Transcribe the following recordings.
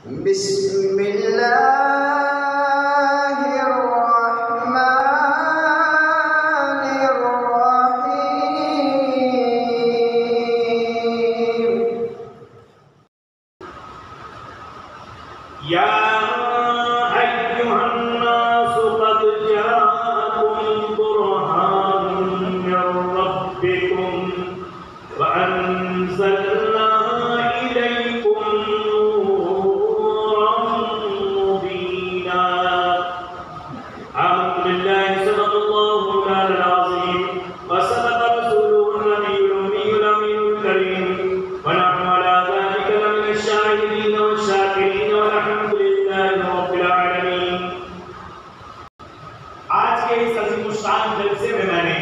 بسم اللہ الرحمن الرحیم یا ایھا الناس قد جاءکم برہان من ربکم وانزلنا الیکم نورا مبینا۔ اعوذ باللہ صدق اللہ مولانا العظیم وصدق رسولہ النبی الامی الامین الکریم ونحن علی ذلک لمن الشاہدین والشاکرین والحمد للہ رب العالمین۔ آج کے اس عظیم الشان جلسے میں نے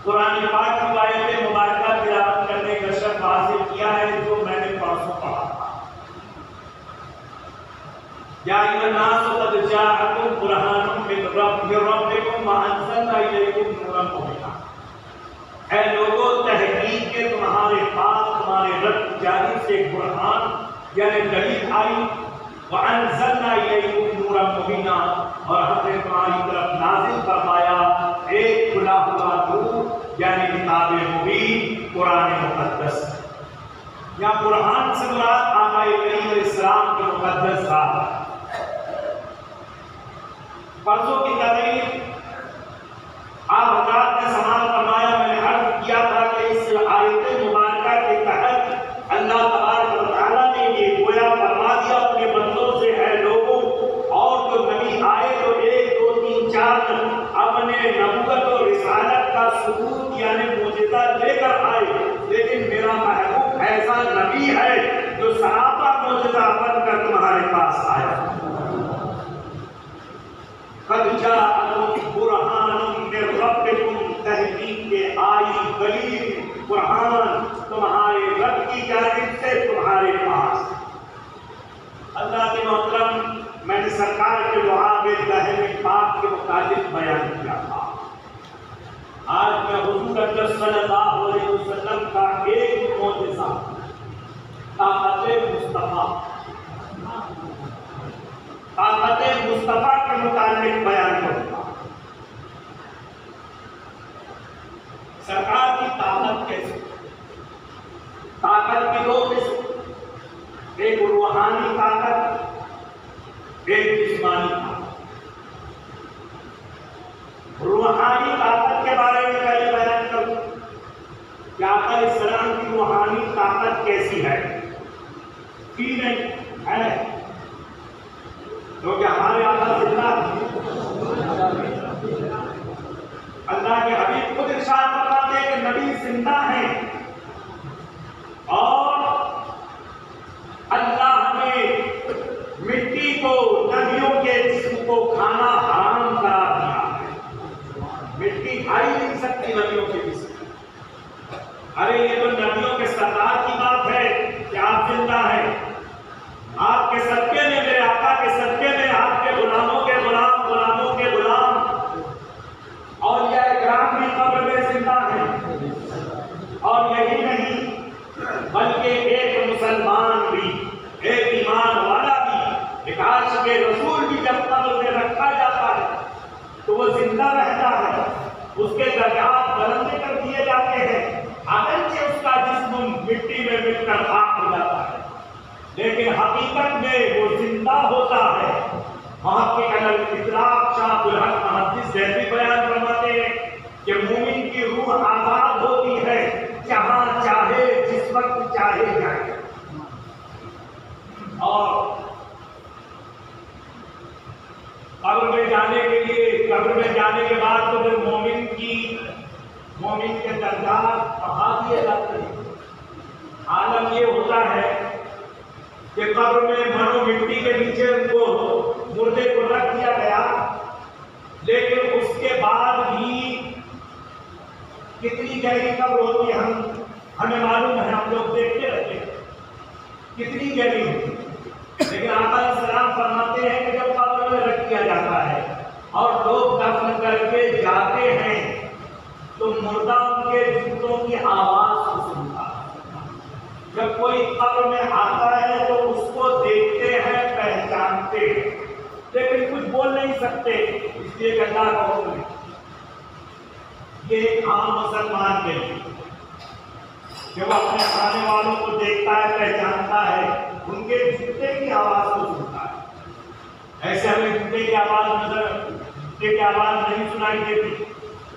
قرآن پاک کی آیت مبارکہ تلاوت کرنے کا شرف حاصل کیا ہے جو میں نے پرسوں پڑھا تھا۔ یا ایھا الناس قد جاءکم برہان من ربکم وانزلنا الیکم نورا مبینا۔ اے لوگوں، تحقیق کے تمہارے پاس تمہارے رب کی جانب سے ایک برہان یعنی دلیل آئی، وانزلنا الیکم نورا مبینا، اور ہم نے تمہاری طرف نازل فرمایا ایک کھلا ہوا نور یعنی کتاب مبین قرآن مقدس۔ یا برہان سے مراد آقا کریم علیہ السلام کے مقدس ذات۔ پرسوں کی تقریر آپ حضرات نے سماعت فرمایا، میں نے عرض کیا تھا کہ اس آیت مبارکہ کے تحت اللہ تبارک و تعالیٰ نے یہ گویا فرما دیا اپنے بندوں سے، اے لوگوں، اور جو نبی آئے تو 1 2 3 4 اپنے نبوت اور رسالت کا ثبوت یعنی معجزہ لے کر آئے، لیکن میرا محبوب ایسا نبی ہے جو سراپا معجزہ بن کر تمہارے پاس آیا۔ قد جاءکم برہان من ربکم، تحقیق کے آئی دلیل برہان تمہارے رب کی جانب سے تمہارے پاس۔ اللہ کے محترم، میں نے سرکار کے لعاب دہن پاک کے متعلق بیان کیا تھا۔ آج میں حضور اکرم صلی اللہ علیہ وسلم کا ایک معجزہ طاقت مصطفیٰ کے متعلق بیان کروں گا۔ سرکار کی طاقت کیسے؟ طاقت کی 2 قسم، ایک روحانی طاقت، ایک جسمانی طاقت۔ روحانی طاقت کے بارے میں پہلے بیان کروں کہ آقا علیہ السلام کی روحانی طاقت کیسی ہے؟ کی نہیں ہے، کیونکہ ہمارے آقا زندہ ہیں۔ اللہ کے حبیب خود ارشاد فرماتے ہیں کہ نبی زندہ ہیں، اور اللہ نے مٹی کو، نبیوں کے جسم کو کھانا حرام قرار دیا ہے۔ مٹی کھا ہی نہیں سکتی نبیوں کے جسم۔ ارے یہ تو نبیوں کے سردار کی بات ہے کہ آپ زندہ ہیں، آپ کے صدقے میں، میرے آقا کے صدقے میں، آپ کے غلاموں کے غلام، غلاموں کے غلام اور یہ اکرام بھی قبر میں زندہ ہیں۔ اور یہی نہیں بلکہ ایک مسلمان بھی، ایک ایمان والا بھی، ایک عاشق رسول بھی جب قبر میں رکھا جاتا ہے تو وہ زندہ رہتا ہے، اس کے درجات بلند کر دیے جاتے ہیں، اگرچہ اس کا جسم مٹی میں مل کر خاک ہو جاتا ہے، لیکن حقیقت میں وہ زندہ ہوتا ہے۔ محقق الاطلاق شاہ عبدالحق محدث ذہبی بیان فرماتے ہیں کہ مومن کی روح آزاد ہوتی ہے، جہاں چاہے جس وقت چاہے جائے۔ اور قبر میں جانے کے لیے، قبر میں جانے کے بعد تو پھر مومن کے درجات بڑھا دیے جاتے ہیں۔ عالم یہ ہوتا ہے کہ قبر میں منو مٹی کے نیچے ان کو مردے کو رکھ دیا گیا، لیکن اس کے بعد بھی کتنی گہری قبر ہوتی ہے ہمیں معلوم ہے، ہم لوگ دیکھتے رہتے ہیں کتنی گہری ہوتی ہے، لیکن آقا علیہ السلام فرماتے ہیں کہ جب قبر میں رکھ دیا جاتا ہے اور لوگ دفن کر کے جاتے ہیں تو مردہ ان کے جوتوں کی آواز کو سنتا ہے۔ جب کوئی قبر میں آتا ہے تو اس کو نہیں سکتے، اس لیے کہ اللہ کا حکم ہے۔ یہ ایک عام مسلمان کے لیے کہ وہ اپنے آنے والوں کو دیکھتا ہے، پہچانتا ہے، ان کے جوتے کی آواز کو سنتا ہے۔ ایسے ہمیں جوتے کی آواز نہیں سنائی دیتی،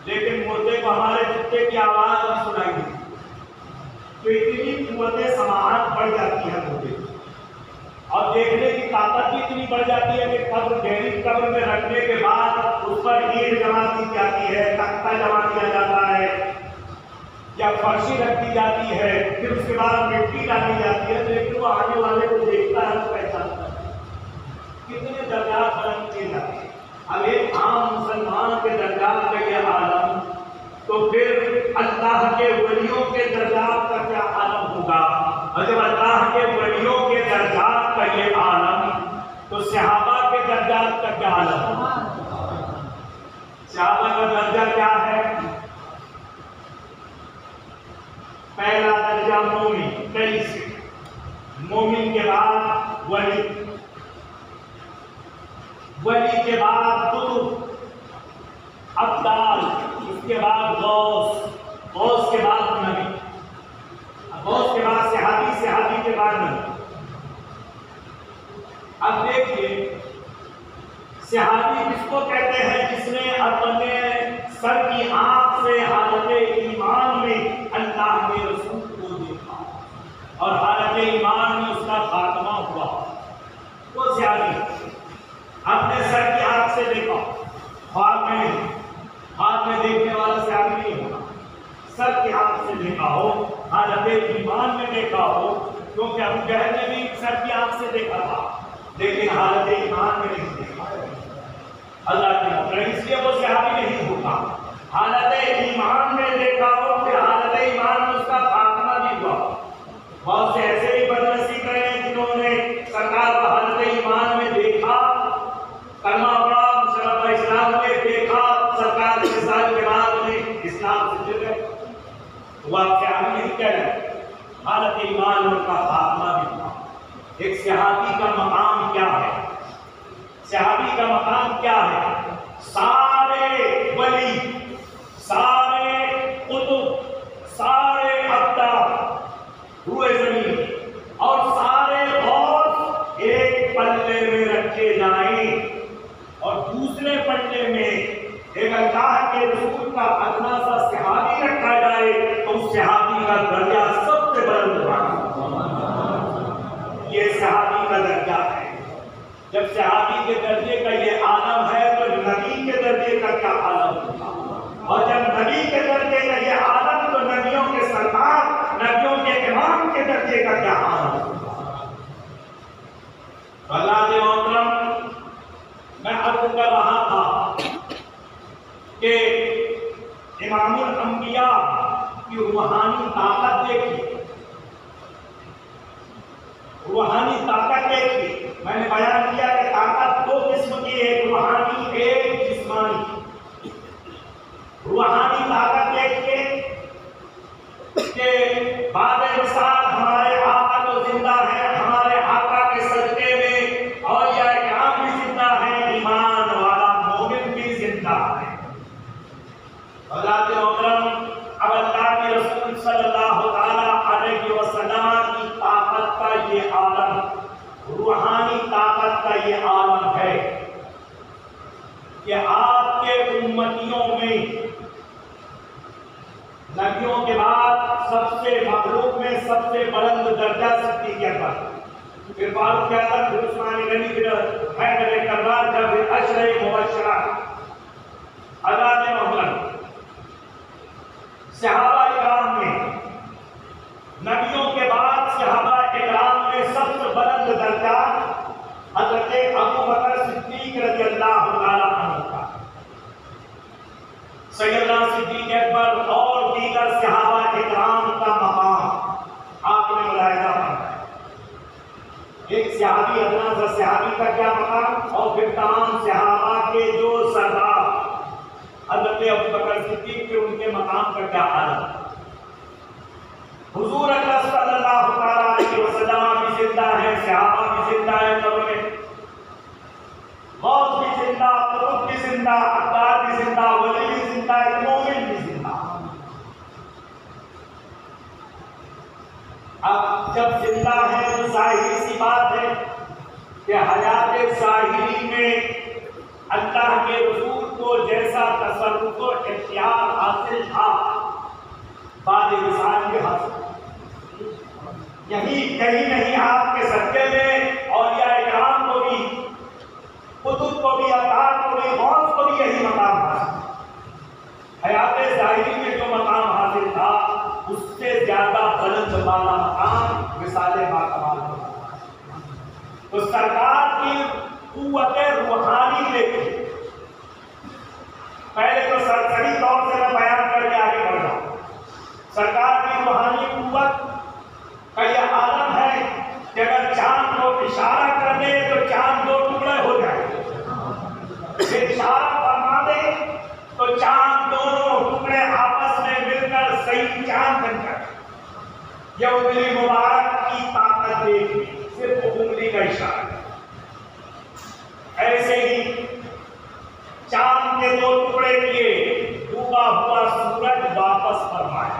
لیکن مردے کو ہمارے جوتے کی آواز بھی سنائی دیتی، تو اتنی قوت سماعت بڑھ جاتی ہے مردے کی، اور دیکھنے کی طاقت بھی اتنی بڑھ جاتی ہے کہ قبر گہری قبر میں رکھنے کے بعد اس پر اینٹ جمع کی جاتی ہے، تختہ جمع کیا جاتا ہے، یا فرشی رکھ دی جاتی ہے، پھر اس کے بعد مٹی ڈالی جاتی ہے، لیکن وہ آنے والے کو دیکھتا ہے تو پہچانتا ہے۔ کتنے درجات بلند کیے جاتے ہیں۔ اب ایک عام مسلمان کے درجات کا یہ عالم، تو پھر اللہ کے ولیوں کے درجات کا کیا عالم ہوگا؟ اور جب اللہ کے ولیوں کے درجات کا یہ عالم، تو صحابہ کے درجات کا کیا عالم ہوگا؟ صحابہ کا درجہ کیا ہے؟ پہلا درجہ مومن، کئی سے مومن کے بعد ولی، ولی کے بعد قطب، ابدال، اس کے بعد غوث، غوث کے بعد نبی، غوث کے بعد صحابی، صحابی کے بعد نبی۔ اب دیکھیے صحابی کس کو کہتے ہیں؟ جس نے اپنے سر کی آنکھ سے حالت ایمان میں اللہ کے رسول کو دیکھا اور حالت ایمان میں اس کا خاتمہ ہوا، وہ صحابی۔ اپنے سر کی آنکھ سے دیکھا، خواب میں نہیں، خواب میں دیکھنے والا صحابی نہیں ہوگا، سر کی آنکھ سے دیکھا ہو، حالت ایمان میں دیکھا ہو، کیونکہ ابو جہل نے بھی سر کی آنکھ سے دیکھا تھا لیکن حالت ایمان میں نہیں دیکھا، اللہ کے مطلب اس لیے وہ صحابی نہیں ہوگا۔ حالت ایمان میں دیکھا ہو، پھر حالت ایمان میں اس کا خاتمہ بھی ہوا۔ بہت سے ایسے بھی بدنصیب کرے ہیں جنہوں نے سرکار کو حالت ایمان میں دیکھا، کلمہ پڑھا، شرف اسلام میں دیکھا، سرکار کے سال کے بعد میں اسلام سے جڑ گئے، وہ آپ سے آگے نہیں کہہ رہے، حالت ایمان ان کا خاتمہ بھی ہوا۔ ایک صحابی کا مقام کیا ہے؟ صحابی کا مقام کیا ہے؟ سارے ولی، سارے قطب، سارے ابدال ہوئے زمین اور سارے غوث ایک پلے میں رکھے جائیں اور دوسرے پلے میں ایک اللہ کے رسول کا ادنا سا صحابی رکھا جائے تو اس صحابی کا درجہ سب سے بلند ہوگا۔ یہ صحابی کا درجہ ہے۔ جب صحابی کے درجے کا یہ عالم ہے تو نبی کے درجے کا کیا عالم ہوگا؟ اور جب نبی کے درجے کا یہ عالم تو نبیوں کے سردار، نبیوں کے امام کے درجے کا کیا عالم ہوگا؟ اللہ کے محترم، میں عرض کر رہا تھا کہ امام الانبیاء کی روحانی طاقت دیکھی، روحانی طاقت دیکھی۔ میں نے بیان کیا کہ طاقت دو قسم کی، ایک روحانی ایک جسمانی۔ روحانی طاقت دیکھیے کہ بعد وصال ہمارے آقا تو زندہ ہے، ہمارے آقا کے صدقے میں اولیاء کرام بھی زندہ ہیں، ایمان والا مومن بھی زندہ ہے۔ اللہ کے محترم، اب اللہ کے رسول صلی اللہ علیہ وسلم کی طاقت کا یہ عالم، روحانی طاقت کا یہ عالم ہے کہ آپ کے امتیوں میں نبیوں کے بعد سب سے مخلوق میں سب سے بلند درجہ صدیق اکبر، پھر فاروق اعظم، پھر عثمان غنی، پھر حیدر کرار، پھر عشرہ مبشرہ۔ اللہ کے محترم، صحابہ اکرام میں نبیوں کے بعد صحابہ اکرام میں سب سے بلند درجہ حضرت ابو بکر صدیق رضی اللہ تعالیٰ عنہ کا، سیدنا صدیق اکبر اور دیگر صحابہ اکرام کا مقام آپ نے ملاحظہ فرمایا۔ ایک صحابی ادنا سا صحابی کا کیا مقام، اور پھر تمام صحابہ کے جو سردار حضرت ابو بکر صدیق کے ان کے مقام کا کیا عالم۔ حضور اکرم صلی اللہ علیہ وسلم بھی زندہ ہے، صحابہ بھی زندہ ہے، قبر میں غوث بھی زندہ زندہ، قطب بھی زندہ، عطار بھی زندہ، ولی بھی زندہ، ایک مومن بھی زندہ۔ اب جب زندہ ہے تو ظاہری سی بات ہے کہ حیات ظاہری میں اللہ کے رسول کو جیسا تصرف و اختیار حاصل تھا بعد وصال کے حاصل، یہی کہیں نہیں آپ کے صدقے میں اولیاء کرام کو بھی، قطب کو بھی، عطار کو بھی، غوث کو بھی یہی مقام حاصل، حیات ظاہری میں جو مقام حاصل تھا اس سے زیادہ بلند والا مقام وصال باکمال ہوتا۔ تو سرکار کی قوت روحانی دیکھی، پہلے تو سرسری طور سے میں بیان کر کے آگے بڑھ رہا ہوں۔ سرکار کی روحانی قوت کا یہ عالم ہے کہ اگر چاند کو اشارہ کر دے تو چاند دو ٹکڑے ہو جائے، اشارہ فرما دے تو چاند دونوں ٹکڑے آپس میں مل کر صحیح چاند بن جائے۔ یہ انگلی مبارک کی طاقت دیکھی، صرف انگلی کا اشارہ۔ ایسے ہی چاند کے دو ٹکڑے کیے، ڈوبا ہوا سورج واپس فرمایا۔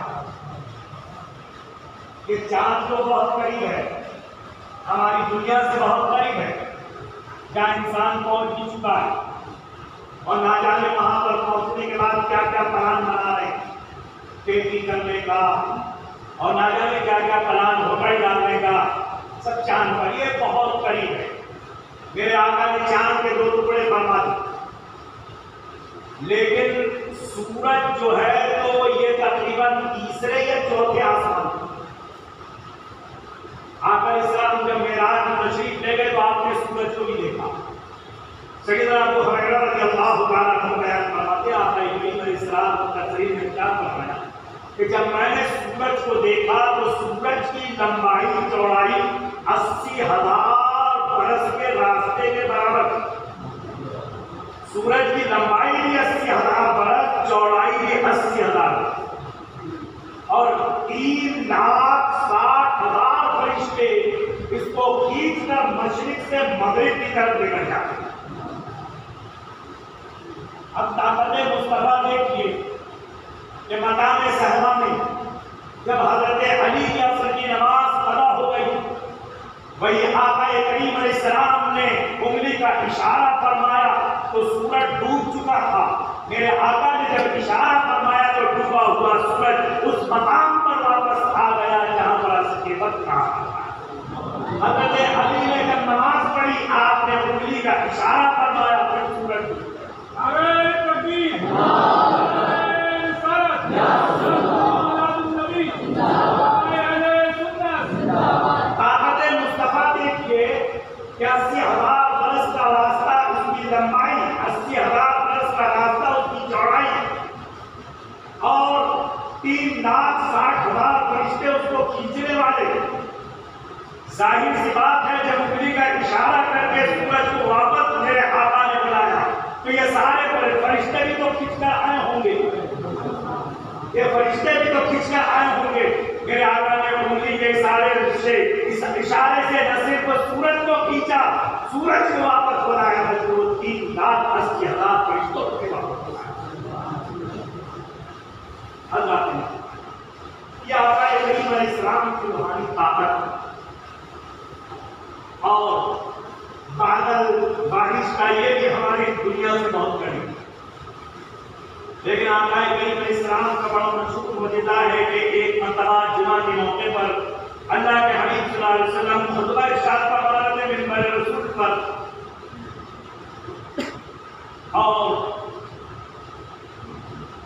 یہ چاند تو بہت قریب ہے، ہماری دنیا سے بہت قریب ہے، جہاں انسان پہنچ بھی چکا ہے، اور نہ جانے وہاں پر پہنچنے کے بعد کیا کیا پلان بنا رہے ہیں، کھیتی کرنے کا، اور نہ جانے کیا کیا پلان ہوٹل ڈالنے کا، سب چاند پر، یہ بہت قریب ہے۔ میرے آقا نے چاند کے دو ٹکڑے فرما دیے، لیکن سورج جو ہے تو یہ تقریباً تیسرے یا چوتھے آسمان۔ آقا اسلام جب معراج میں تشریف لے گئے تو آپ نے سورج کو بھی دیکھا۔ سیدنا ابو ہریرہ رضی اللہ تعالیٰ عنہ بیان فرماتے ہیں، آقا کریم علیہ السلام تقریر میں کیا فرمایا کہ جب میں نے سورج کو دیکھا تو سورج کی لمبائی چوڑائی 80,000 برس کے راستے کے برابر، سورج کی لمبائی بھی 80,000 برس، چوڑائی بھی 80,000، اور 3,60,000 فرشتے اس کو کھینچ کر مشرق سے مغرب کی طرف لے کر جاتے ہیں۔ اب طاقت مصطفیٰ دیکھیے کہ مقام صحرا میں جب حضرت علی کی عصر کی نماز ادا ہو گئی، وہی آقا کریم علیہ السلام نے انگلی کا اشارہ فرمایا تو سورج ڈوب چکا تھا۔ میرے آقا نے جب اشارہ فرمایا تو ڈوبا ہوا سورج اس مقام پر واپس آ گیا جہاں پر اس کے وقت کہا تھا۔ حضرت علی نے جب نماز پڑھی، آپ نے انگلی کا اشارہ فرمایا پھر سورج ڈوب گیا۔ طاقت مصطفیٰ دیکھیے کہ 80,000 برس کا راستہ اس کی لمبائی، 80,000 برس کا راستہ اس کی چوڑائی، اور 3,60,000 فرشتے اس کو کھینچنے والے۔ ظاہر سی بات ہے جب انگلی کا اشارہ کر کے سورج کو واپس میرے آقا نے بلایا تو یہ سارے فرشتے بھی تو کھینچ کر آئے ہوں گے، یہ فرشتے بھی تو کھینچ کر آئے ہوں گے۔ میرے آقا نے انگلی کے اشارے سے، اس اشارے سے نہ صرف سورج کو کھینچا، سورج کو واپس بلایا، بلکہ وہ 3,80,000 فرشتوں کو واپس بلایا۔ اللہ یہ آقا کریم علیہ السلام کی روحانی طاقت، اور بادل بارش کا یہ بھی ہماری دنیا سے بہت قریب ہے، لیکن آقا کریم علیہ السلام کا بڑا مشہور معجزہ ہے کہ ایک مرتبہ جمعہ کے موقع پر اللہ کے حبیب صلی اللہ علیہ وسلم خطبہ ارشاد فرما رہے تھے منبر رسول پر، اور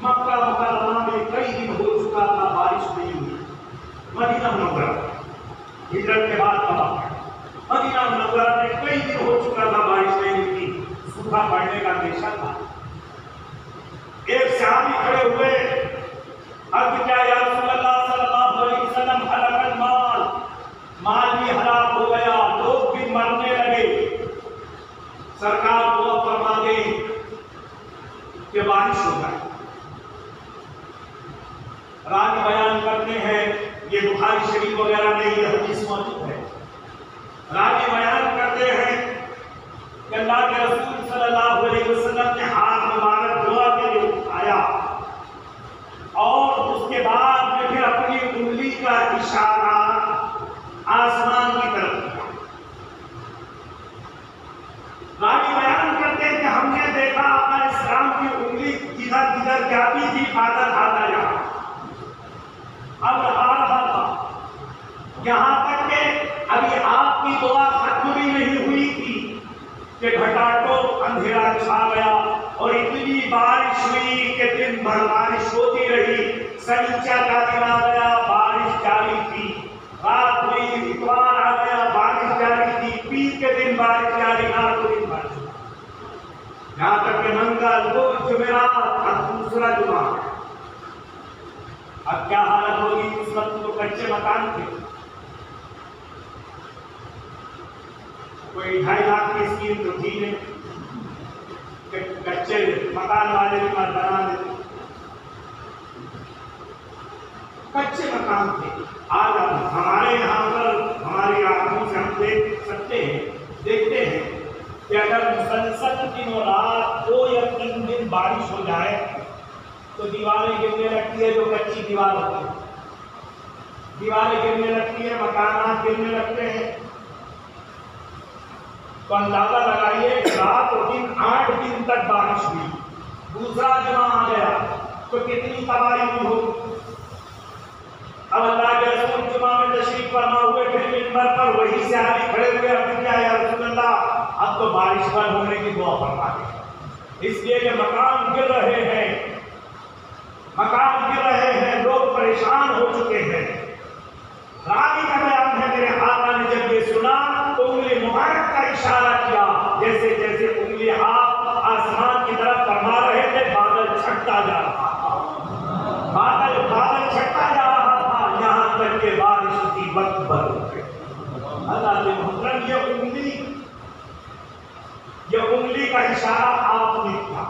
مکہ مکرمہ میں کئی دن ہو چکا تھا بارش نہیں ہوئی۔ مدینہ منورہ ہجرت کے بعد کا واقعہ، مدینہ منورہ میں کئی دن ہو چکا تھا بارش نہیں ہوئی، سوکھا پڑنے کا اندیشہ تھا۔ ایک صحابی کھڑے ہوئے، عرض کیا یا رسول اللہ صلی اللہ علیہ وسلم، ہلاک المال، مال بھی ہلاک ہو گیا، لوگ بھی مرنے لگے، سرکار دعا فرما دیں کہ بارش ہو جائے۔ راوی بیان کرتے ہیں، یہ بخاری شریف وغیرہ میں یہ حدیث موجود ہے، راوی بیان کرتے ہیں کہ اللہ کے رسول صلی اللہ علیہ دعا ختم بھی نہیں ہوئی تھی کہ گھٹاٹوپ اندھیرا چھا گیا اور اتنی بارش ہوئی کہ دن بھر بارش ہوتی رہی. سنیچر کا دن آ گیا، بارش جاری تھی. رات ہوئی، اتوار آ گیا، بارش جاری تھی. پیر کے دن بارش جاری، رات کو دن بارش. یہاں تک کہ منگل، بدھ، جمعرات اور دوسرا جمعہ. اب کیا حالت ہوگی؟ اس وقت تو کچے مکان تھے. کوئی 2.5 لاکھ کی اسکیم تو تھی نہیں کہ کچے مکان والے بھی مت بنا دیتے. کچے مکان تھے. آج ہمارے یہاں پر ہماری آنکھوں سے ہم دیکھ سکتے ہیں، دیکھتے ہیں کہ اگر مسلسل دنوں رات 2 یا 3 دن بارش ہو جائے تو دیواریں گرنے لگتی ہے. جو کچی دیوار ہوتی ہے دیواریں گرنے لگتی ہے، مکانات گرنے لگتے ہیں. تو اندازہ لگائیے رات اور دن 8 دن تک بارش ہوئی. دوسرا جمعہ آ گیا تو کتنی تباہی ہوئی ہوگی. اب اللہ کے رسول جمعہ میں تشریف فرما ہوئے، پھر منبر پر وہی صحابی کھڑے ہوئے. اب کیا یا رسول اللہ، اب تو بارش بند ہونے کی دعا فرما دیں، اس لیے کہ مکان گر رہے ہیں، مکان گر رہے ہیں، لوگ پریشان ہو چکے ہیں. راوی کا بیان ہے، میرے آقا نے جب یہ سنا تو انگلی مبارک کا اشارہ کیا. جیسے جیسے انگلی آپ آسمان کی طرف فرما رہے تھے، بادل چھٹتا جا رہا تھا، بادل چھٹتا جا رہا تھا، یہاں تک کہ بارش کی وقت بند ہو گئی. اللہ کے محترم، یہ انگلی کا اشارہ آپ نے کیا.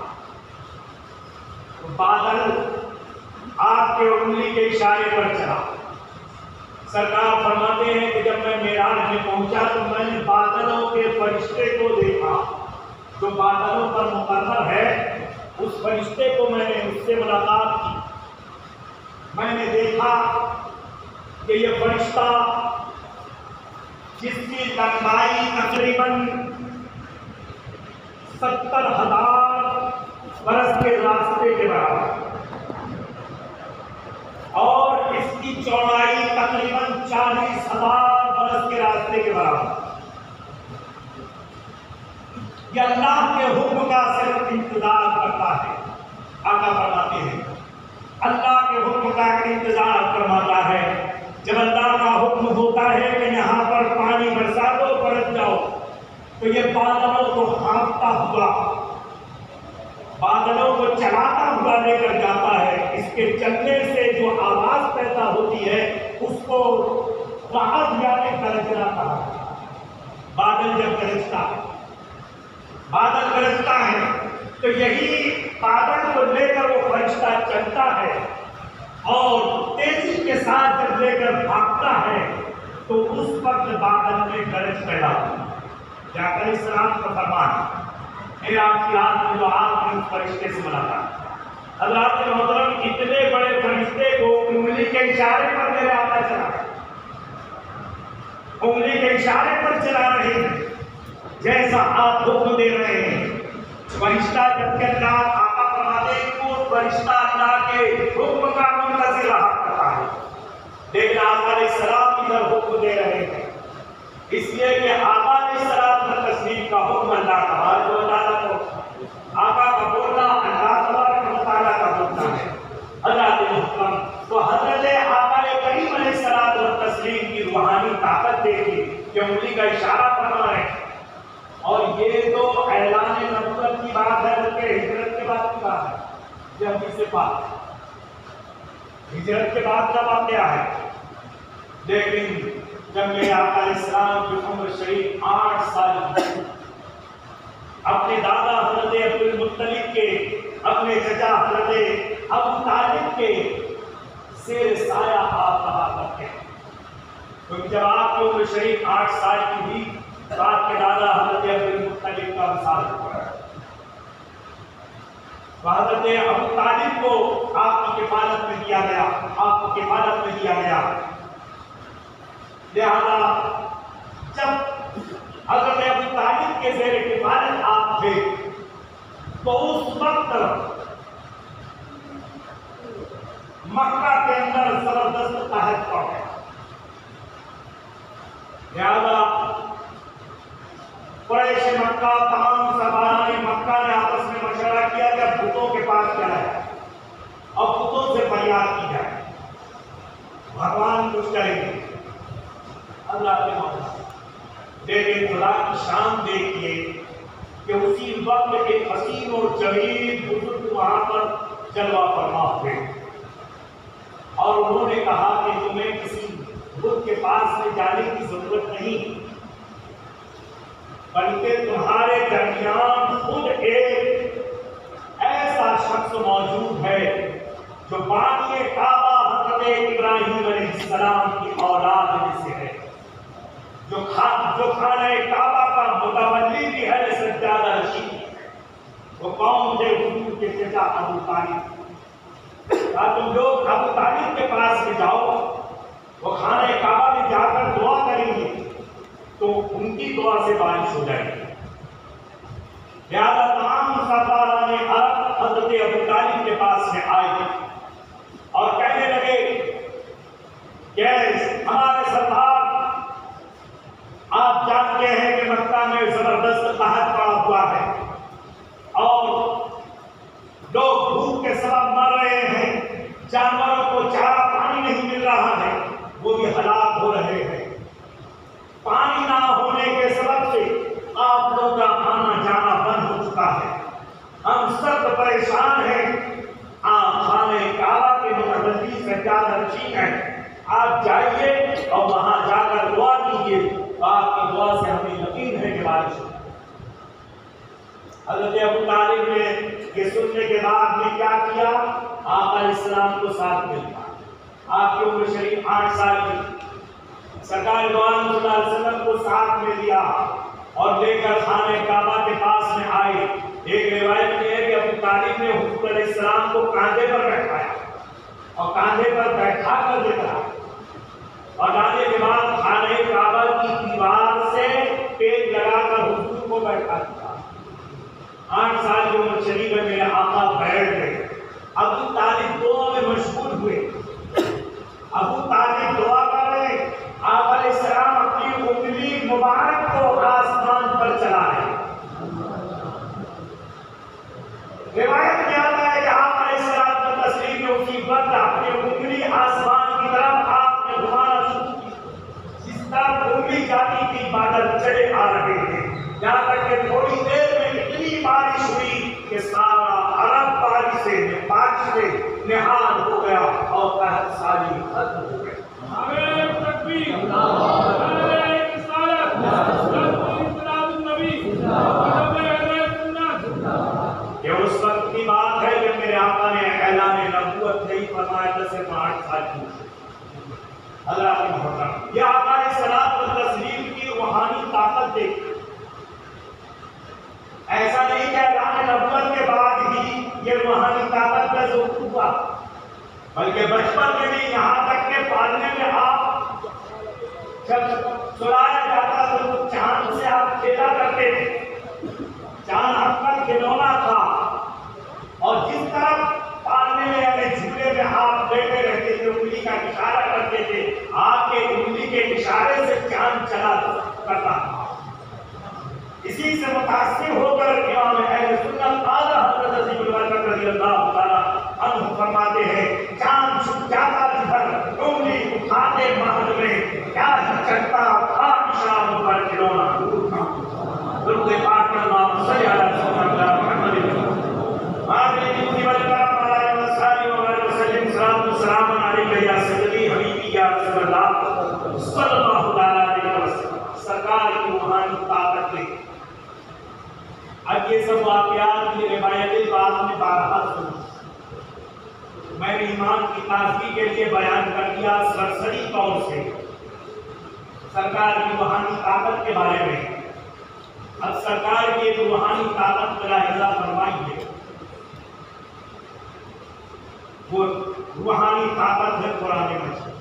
بادل آپ کے انگلی کے اشارے پر چلا. سرکار فرماتے ہیں کہ جب میں معراج میں پہنچا تو میں نے بادلوں کے فرشتے کو دیکھا جو بادلوں پر مقرر ہے. اس فرشتے کو میں نے اس سے ملاقات کی. میں نے دیکھا کہ یہ فرشتہ جس کی لمبائی تقریباً 70,000 برس کے راستے کے برابر اور اس کی چوڑائی تقریباً 40,000 برس کے راستے کے برابر. یہ اللہ کے حکم کا صرف انتظار کرتا ہے. آقا فرماتے ہیں اللہ کے حکم کا انتظار فرماتا ہے. جب اللہ کا حکم ہوتا ہے کہ یہاں پر پانی برسا دو، برس جاؤ، تو یہ بادلوں کو ہانپتا ہوا، بادلوں کو چلاتا ہوا لے کر جاتا ہے. اس کے چلنے سے جو آواز پیدا ہوتی ہے اس کو رعد یعنی گرجنا کہا ہے. بادل جب گرجتا ہے، بادل گرجتا ہے تو یہی بادل کو لے کر وہ فرشتہ چلتا ہے اور تیزی کے ساتھ جب لے کر بھاگتا ہے تو اس وقت بادل میں گرج پیدا ہوتی ہے. جا کر اسلام کا فرمان میرا آپ کی رات میں جو آپ نے اس فرشتے سے ملاقات. حضرات کے محترم، اتنے بڑے فرشتے کو انگلی کے اشارے پر میرے آقا چلا، انگلی کے اشارے پر چلا رہے ہیں جیسا آپ حکم دے رہے ہیں. فرشتہ جب کہ اللہ آقا فرماتے ہیں وہ فرشتہ اللہ کے حکم کا منتظر رہا کرتا ہے، لیکن آقا علیہ السلام ادھر حکم دے رہے ہیں. اس لیے کہ آقا علیہ السلام پر تسلیم کا حکم اللہ تبارک و تعالیٰ کو، آقا کا بولنا اللہ تبارک و تعالیٰ کا بولنا ہے. حضرات محترم، تو حضرت آقا کریم علیہ السلام و تسلیم کی روحانی طاقت دیکھی کہ انگلی کا اشارہ فرما رہے ہیں. اور یہ تو اعلان نبوت کی بات ہے، بلکہ ہجرت کے بعد کی بات ہے. یہ حدیث پاک ہجرت کے بعد کا واقعہ ہے. لیکن جب میرے آقا علیہ السلام کی عمر شریف 8 سال اپنے دادا حضرت عبد المطلب کے، اپنے چچا حضرت ابو طالب کے زیر سایہ آپ رہا کرتے ہیں. کیونکہ جب آپ کی عمر شریف 8 سال کی ہوئی تو آپ کے دادا حضرت عبد المطلب کا وصال ہوا. حضرت ابو طالب کو آپ کی کفالت میں دیا گیا، آپ کو کفالت میں دیا گیا. لہذا جب حضرت ابو طالب کے زیر کفالت آپ تھے تو اس وقت مکہ کے اندر زبردست قحط پڑ گیا. لہذا مکہ تمام سرداران مکہ نے آپس میں مشورہ کیا کہ اب بتوں کے پاس کیا ہے، اب بتوں سے فریاد کی جائے، بھگوان کچھ کریں گے، اللہ کے موقع۔ لیکن خدا کی شان دیکھیے کہ اسی وقت ایک حسین اور جمیل بزرگ وہاں پر جلوہ فرما ہوئے اور انہوں نے کہا کہ تمہیں کسی بت کے پاس میں جانے کی ضرورت نہیں، بلکہ تمہارے درمیان خود ایک ایسا شخص موجود ہے جو بانی کعبہ حضرت ابراہیم علیہ السلام کی اولاد میں سے ہے، جو خانہ کعبہ کا متولی بھی ہے، سجادہ رشید۔ وہ کون تھے؟ حضور کے چچا ابو طالب۔ تم لوگ ابو طالب کے پاس میں جاؤ، وہ خانہ کعبہ میں جا کر دعا کریں گے تو ان کی دعا سے بارش ہو جائے گی۔ لہذا تمام سرداران عرب حضرت ابو طالب کے پاس میں آئے اور کہنے لگے کہ ہمارے سردار، آپ جانتے ہیں کہ مکہ میں زبردست قحط پڑا ہوا ہے اور لوگ بھوک کے سبب مر رہے ہیں، جانوروں کو چارہ پانی نہیں مل رہا ہے، وہ بھی ہلاک ہو رہے ہیں۔ پانی نہ ہونے کے سبب سے آپ لوگوں کا آنا جانا بند ہو چکا ہے، ہم سب پریشان ہیں۔ آپ خانہ کعبہ کے متولی سجادہ رشید ہیں، آپ جائیے اور وہاں جا کر دعا کیجیے، آپ کی دعا سے ہمیں یقین ہے کہ بارش ہوگی۔ حضرت ابو طالب نے یہ سننے کے بعد میں کیا کیا؟ آقا علیہ السلام کو ساتھ میں لیا، آپ کی عمر شریف 8 سال کی، سرکار دو عالم صلی اللہ علیہ وسلم کو ساتھ میں لیا اور لے کر خانہ کعبہ کے پاس میں آئے۔ ایک روایت یہ ہے کہ ابو طالب نے حضور علیہ السلام کو کاندھے پر بیٹھایا اور کاندھے پر بیٹھا کر دیتا اور لانے کے بعد خانہ کعبہ کی دیوار سے پیٹ لگا کر حضور کو بیٹھا دیا۔ 8 سال کی عمر شریف میں میرے آقا بیٹھ گئے۔ ابو طالب دعا میں مشغول ہوئے، ابو طالب دعا کر رہے، آقا علیہ السلام اپنی انگلی مبارک کو آسمان پر چلا رہے۔ روایت میں آتا ہے کہ آقا علیہ السلام کو تسلیم میں اسی وقت اپنی انگلی آسمان کی طرف آپ نے گھمانا شروع کی، جس طرح انگلی جاتی تھی بادل چڑھے آ رہے تھے، یہاں تک کہ تھوڑی دیر میں اتنی بارش ہوئی کہ سارا عرب بارش سے نہال ہو گیا اور قحط ساری ختم ہو گئی۔ نعرہ تکبیر، نعرہ رسالت، انقلاب النبی، یہ اس وقت کی بات ہے جب میرے آقا نے اعلان نبوت نہیں فرمایا تھا، صرف 8 سال کی۔ اللہ کی محبت، یہ آقا علیہ الصلوۃ والتسلیم کی روحانی طاقت دیکھ، ایسا نہیں کہ اعلان نبوت کے بعد ہی یہ روحانی طاقت کا ظہور ہوا، بلکہ بچپن میں بھی، یہاں تک کہ پالنے میں آپ جب سلایا جاتا تو چاند سے آپ کھیلا کرتے تھے، چاند آپ کا کھلونا تھا، اور جس طرح پالنے میں یعنی جھولے میں آپ بیٹھے رہتے تھے، انگلی کا اشارہ کرتے تھے، آپ کے انگلی کے اشارے سے چاند چلا کرتا تھا۔ اسی سے متاثر ہو کر امام اہل سنت اعلیٰ حضرت عظیم البرکت رضی اللہ تعالیٰ عنہ فرماتے ہیں، چاند چھپ جاتا جدھر انگلی اٹھاتے محل میں، کیا چکتا تھا شام پر کھلونا دور تھا۔ درود پاک کا نام صلی اللہ علیہ وسلم آمین کی برکات علیہ وسلم، سلام و سلام علیک یا سیدی حبیبی یا رسول اللہ صلی اللہ علیہ وسلم۔ سرکار کی روحانی طاقت دیکھ، اب یہ سب واقعات کی روایتیں بعد میں بارہا سنی، میں نے ایمان کی تازگی کے لیے بیان کر دیا سرسری طور سے سرکار کی روحانی طاقت کے بارے میں۔ اب سرکار کی روحانی طاقت کا ملاحظہ فرمائیے، وہ روحانی طاقت ہے قرآن مجید۔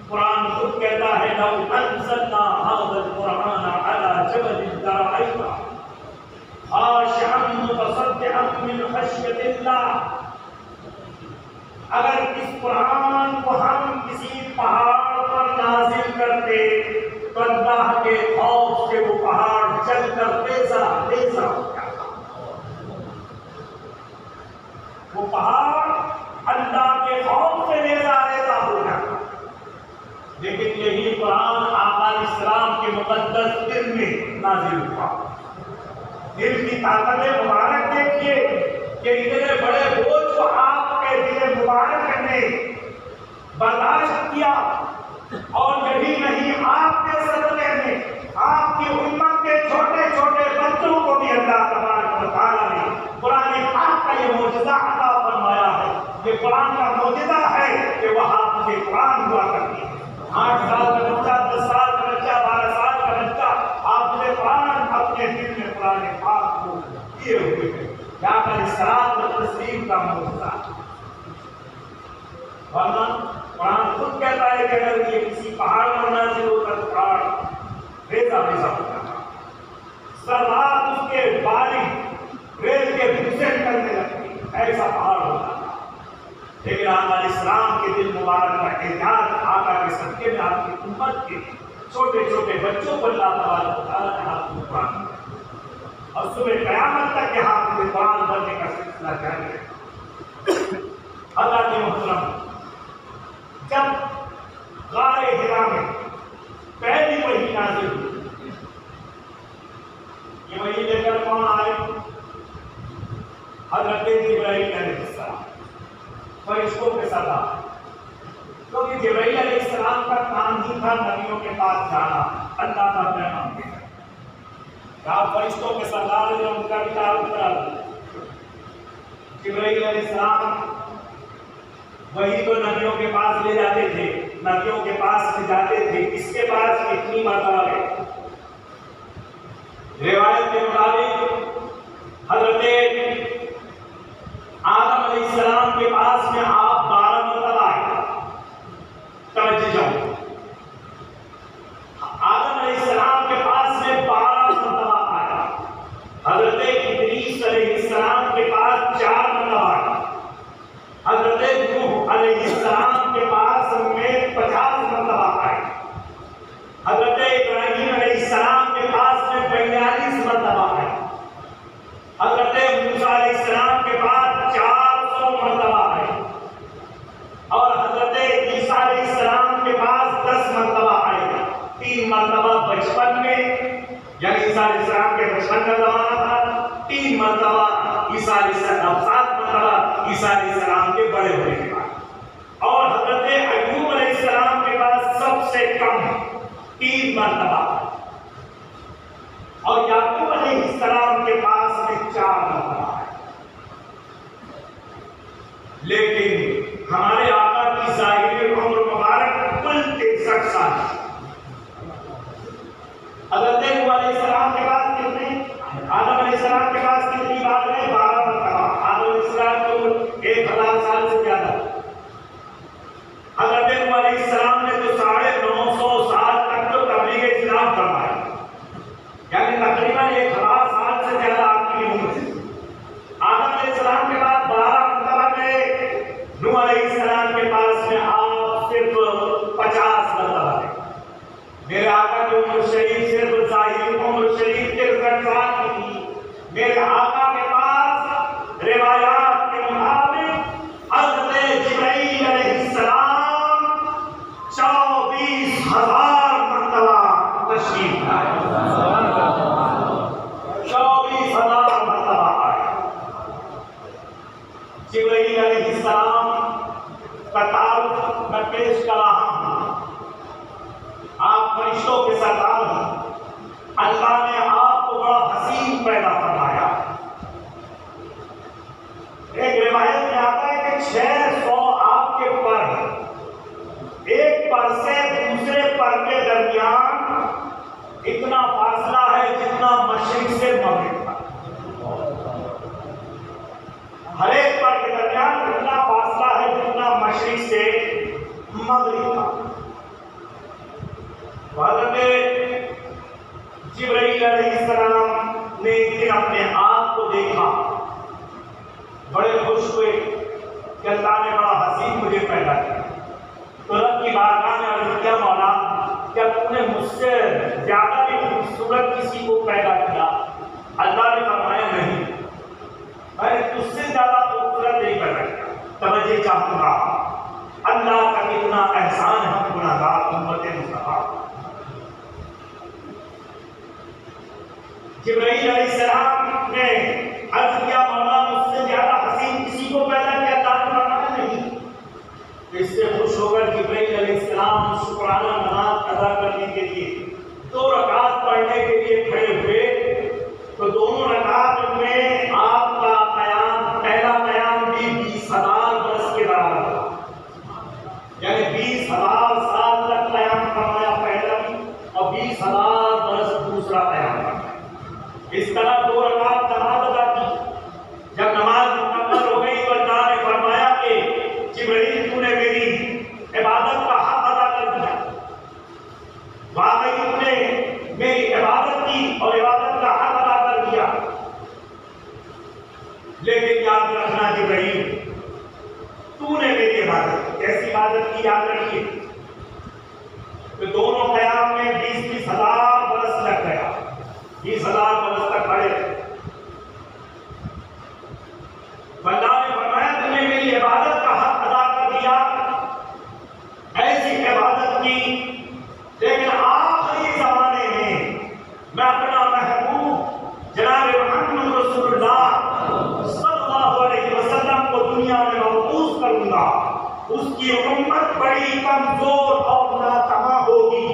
قرآن خود کہتا ہے لو انزلنا هذا القرآن على جبل لرأيته خاشعا متصدعا من خشية الله، اگر اس قرآن کو ہم کسی پہاڑ پر نازل کرتے تو اللہ کے خوف سے وہ پہاڑ مقدس دل میں نازل ہوا۔ دل کی طاقت مبارک دیکھیے کہ اتنے بڑے بوجھ کو آپ کے دل مبارک نے برداشت کیا، اور یہی نہیں آپ کے صدقے میں آپ کی امت کے چھوٹے چھوٹے بچوں کو بھی اللہ تبارک و تعالیٰ نے قرآن پاک کا یہ معجزہ عطا فرمایا ہے۔ یہ قرآن کا معجزہ ہے کہ وہاں مجھے قرآن ہوا کرتی ہے۔ 8 سال کا بچہ، 10 سال کا بچہ، 12 سال کا بچہ، آپ نے قرآن اپنے دل میں قرآن پاک کو کیے ہوئے ہیں۔ کیا کر اصرار و تسلیم کا معجزہ، ورنہ قرآن خود کہتا ہے کہ اگر یہ کسی پہاڑ پر نازل ہوتا تو پہاڑ ریزہ ریزہ ہوتا ہے، سرات اس کے بارش ریل کے بھوسے نکلنے لگتے، ایسا پہاڑ ہوتا تھا۔ لیکن آقا علیہ السلام کے دل مبارک کا اعجاز آقا کے صدقے میں آپ کی امت کے چھوٹے چھوٹے بچوں کو اللہ تبارک و تعالیٰ نے ہاتھ میں قرآن دیا، اور صبح قیامت تک کے ہاتھ میں قرآن بننے کا سلسلہ جاری ہے۔ اللہ کے محترم، جب غار حرا میں پہلی وحی نازل ہوئی، یہ وحی لے کر کون آئے؟ حضرت جبرائیل علیہ السلام، فرشتوں کے سردار۔ کیونکہ جبرائیل علیہ السلام کا کام ہی تھا نبیوں کے پاس جانا، اللہ کا پیغام دینا۔ کیا فرشتوں کے سردار نے ان کا بھی تعارف کرا دیا؟ جبرائیل علیہ السلام وہی تو نبیوں کے پاس لے جاتے تھے، نبیوں کے پاس لے جاتے تھے، اس کے پاس کتنی مرتبہ ہے؟ روایت کے مطابق حضرت آدم علیہ السلام کے پاس میں آپ 12 مرتبہ آئے۔ توجہ جاؤ، آدم علیہ السلام کے پاس میں 12 مرتبہ آیا۔ حضرت ادریس علیہ السلام کے پاس 4 مرتبہ آیا۔ حضرت نوح علیہ السلام کے پاس میں 50 مرتبہ آئے۔ حضرت ابراہیم علیہ السلام کے پاس میں 42 مرتبہ آئے۔ حضرت موسیٰ علیہ السلام کے پاس 400 مرتبہ آئے، اور حضرت عیسیٰ علیہ السلام کے پاس 10 مرتبہ آئے۔ 3 مرتبہ بچپن میں، یعنی عیسیٰ علیہ السلام کے بچپن کا زمانہ تھا، 3 مرتبہ عیسیٰ علیہ السلام، 7 مرتبہ عیسیٰ علیہ السلام کے بڑے ہونے کے بعد، اور حضرت ایوب علیہ السلام کے پاس سب سے کم 3 مرتبہ، اور یعقوب علیہ السلام کے پاس میں 4 مرتبہ ہے۔ لیکن ہمارے آقا کی ظاہری عمر مبارک کل 63 سال۔ حضرت نوح علیہ السلام کے پاس کتنے؟ آدم علیہ السلام کے پاس کتنی بار ہے؟ 12 مرتبہ۔ آدم علیہ السلام کی عمر 1000 سال سے زیادہ۔ حضرت نوح علیہ السلام نے تو 950 سال تک تو تبلیغ اسلام فرمایا، یعنی تقریباً 1000 سال سے زیادہ آپ کی عمر ہے۔ آدم علیہ السلام کے بعد 12 مرتبہ گئے، نوح علیہ السلام کے پاس میں آپ صرف 50 مرتبہ گئے۔ میرے آقا کی عمر شریف صرف ظاہری عمر شریف 63 سال کی تھی۔ میرے آقا کے پاس روایات کے مطابق حضرت جبرائیل علیہ السلام 24,000 مرتبہ تشریف لائے، 24,000 مرتبہ آئے۔ جبرائیل علیہ السلام کا تعارف میں پیش کر رہا ہوں۔ آپ فرشتوں کے سردار ہیں، اللہ نے آپ کو بڑا حسین پیدا فرمایا۔ ایک روایت میں آتا ہے کہ 600 آپ کے پر ہیں، ایک پر سے دوسرے پر کے درمیان اتنا فاصلہ ہے جتنا مشرق سے مغرب تک۔ ہر ایک پر کے درمیان اتنا فاصلہ ہے جتنا مشرق سے مغرب تک۔ حضرت جبرائیل علیہ السلام نے ایک دن اپنے آپ کو دیکھا، بڑے خوش ہوئے کہ اللہ نے بڑا حسین مجھے پیدا کیا۔ تو رب کی بارگاہ میں عرض کیا، مولا کیا تم نے مجھ سے زیادہ بھی خوبصورت کسی کو پیدا کیا؟ اللہ نے فرمایا نہیں، میں نے تجھ سے زیادہ خوبصورت نہیں پیدا کیا۔ توجہ چاہوں گا، اللہ کا کتنا احسان ہے ہم گناہگار امت مصطفیٰ۔ جبرائیل علیہ السلام نے عرض کیا مولا مجھ سے زیادہ حسین کسی کو پیدا کیا داد فرمایا نہیں. اس سے خوش ہو کر جبرائیل علیہ السلام شکرانہ نماز ادا کرنے کے لیے 2 رکعت پڑھنے کے لیے کھڑے ہوئے تو دونوں رکعت میں آپ کا قیام پہلا قیام بھی 20,000 برس کے برابر تھا. یعنی 20,000 سال تک قیام فرمایا پہلا بھی اور 20,000 برس دوسرا قیام فرمایا. اس طرح 2 رکعت نماز ادا کی. جب نماز مکمل ہو گئی تو اللہ نے فرمایا کہ جبرائیل تو نے میری عبادت کا حق ادا کر دیا. واقعی تو نے میری عبادت کی اور عبادت کا حق ادا کر دیا. لیکن یاد رکھنا جبرائیل تو نے میری عبادت کی. کیسی عبادت کی یاد رکھیے کہ دونوں قیام میں 20,000 برس لگ گیا. 20,000 برس تک کھڑے رہے. اللہ نے فرمایا تم نے میری عبادت کا حق ادا کر دیا. ایسی عبادت کی لیکن آخری زمانے میں میں اپنا محبوب جناب محمد رسول اللہ صلی اللہ علیہ وسلم کو دنیا میں مبعوث کروں گا. اس کی امت بڑی کمزور اور ناتواں ہوگی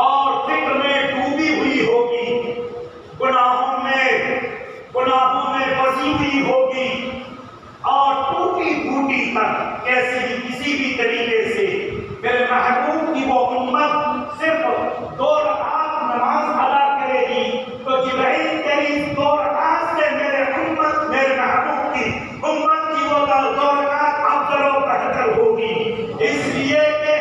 اور فکر میں ڈوبی ہوئی ہوگی, گناہوں میں پھنسی ہوئی ہوگی اور ٹوٹی پھوٹی تک کیسے بھی کسی بھی طریقے سے میرے محبوب کی وہ امت صرف 2 رکعت نماز ادا کرے گی. تو جبرائیل تیری 2 رکعت سے میرے محبوب کی امت کی وہ 2 رکعت افضل و بہتر ہوگی. اس لیے کہ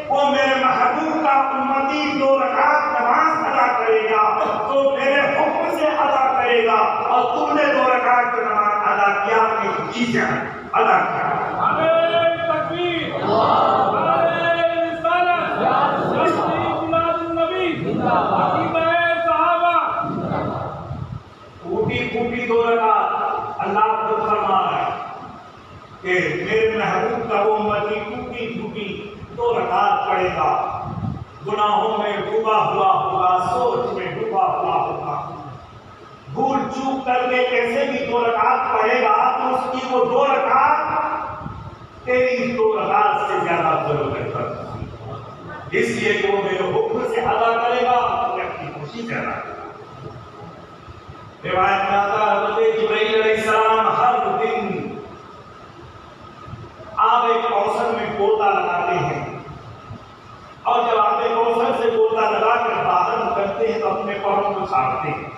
وہ میرے محبوب کا امتی 2 رکعت نماز ادا کرے گا تو میرے حکم سے ادا کرے گا اور تم نے 2 رکعت نماز ادا کیا اپنی چیزیں ادا کیا. تکبیر نعرہ رسالت تصدیق میلاد النبی عقیدہ صحابہ. ٹوٹی 2 رکعت اللہ خود فرما رہا ہے کہ میرے محبوب کا وہ امتی ٹوٹی 2 رکعت پڑھے گا. گناہوں میں ڈوبا ہوا ہوگا, سوچ میں ڈوبا ہوا ہوگا, بھول چوک کر کے کیسے بھی 2 رکعت پڑھے گا تو اس کی وہ 2 رکعت تیری 2 رکعت سے زیادہ ضرورت ہے. اس لیے کہ وہ میرے حکم سے ادا کرے گا اور اپنی خوشی سے ادا کرے گا. روایت میں آتا ہے حضرت جبرائیل علیہ السلام ہر دن آب کوثر میں گوتا لگاتے ہیں اور جب آب کوثر سے گوتا لگا کر باہر نکلتے ہیں تو اپنے پروں کو چھاڑتے ہیں.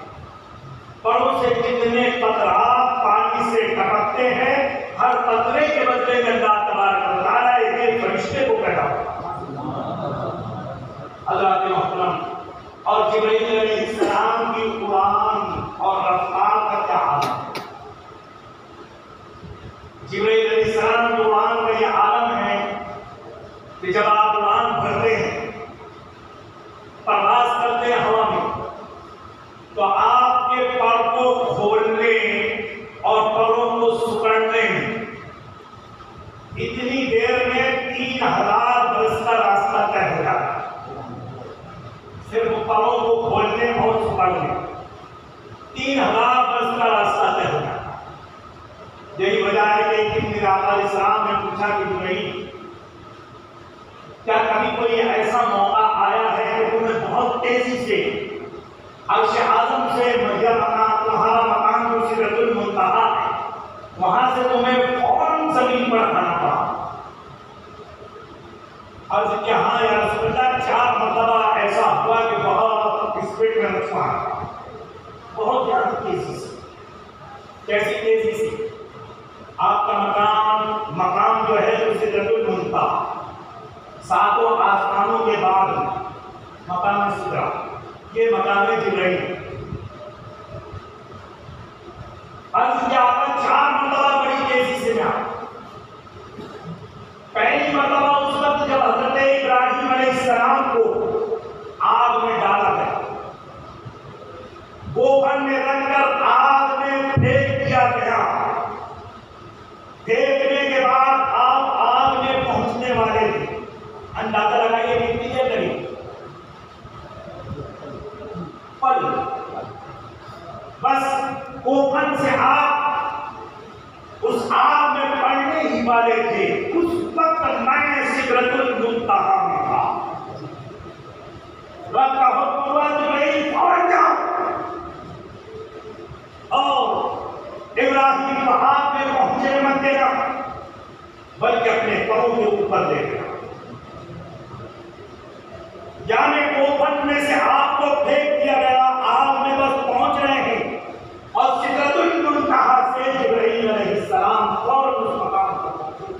پروں سے جتنے قطرات پانی سے ٹپکتے ہیں ہر قطرے کے بدلے میں اللہ تبارک و تعالیٰ ایک فرشتے کو پیدا کرتا ہے. حضرات محترم, اور جبرائیل علیہ السلام کی قرآن اور رفتار کا کیا حال ہے. جبرائیل علیہ السلام کی قرآن کا یہ عالم ہے کہ جب آپ قرآن بھرتے ہیں, پرواز کرتے ہیں ہوا میں, تو آپ کے پر کو کھولنے اور پروں کو سکڑنے میں اتنی دیر میں 3,000 برس کا راستہ طے ہو جاتا ہے. صرف پروں کو کھولنے اور سکڑنے 3,000 برس کا راستہ طے ہو جاتا ہے. یہی وجہ ہے کہ ایک دن میرے آقا علیہ السلام نے پوچھا کہ جبرائیل کیا کبھی کوئی ایسا موقع آیا ہے کہ تمہیں بہت تیزی سے عرش اعظم سے تمہارا مقام جو سدرۃ المنتہا ہے وہاں سے تمہیں فوراً زمین پر آنا پڑا. عرض کیا ہاں یا رسول اللہ 4 مرتبہ ایسا ہوا کہ بہت اسپیڈ میں رسوا بہت زیادہ تیزی سے. کیسی تیزی سے؟ آپ کا مقام جو ہے وہ سدرۃ المنتہا, 7 آسمانوں کے بعد مقام سدرہ, یہ مقام جبرائیل. عرض کیا آپ 4 مرتبہ بڑی تیزی سے میں آیا. پہلی مرتبہ اس وقت جب حضرت ابراہیم علیہ السلام کو آگ میں ڈالا گیا, گوبر میں رکھ کر آگ میں پھینک دیا گیا. پھینکنے کے بعد آپ آگ میں پہنچنے والے تھے. اندازہ لگائیے کتنی دیر لگی. پل کوفن سے آپ اس آگ میں پڑنے ہی والے تھے، اس وقت میں سدرۃ المنتہا میں تھا۔ رب کا حکم ہوا جبرائیل فوراً جاؤ، اور ابراہیم کو ہاتھ میں پہنچے مت دینا، بلکہ اپنے پاؤں کے اوپر لے گیا، یعنی کوفن میں سے آپ کو پھینک دیا گیا، آگ میں بس پہنچ رہے ہیں، اور سدرۃ المنتہا سے جبرائیل علیہ السلام فوراً اس مقام پر پہنچے،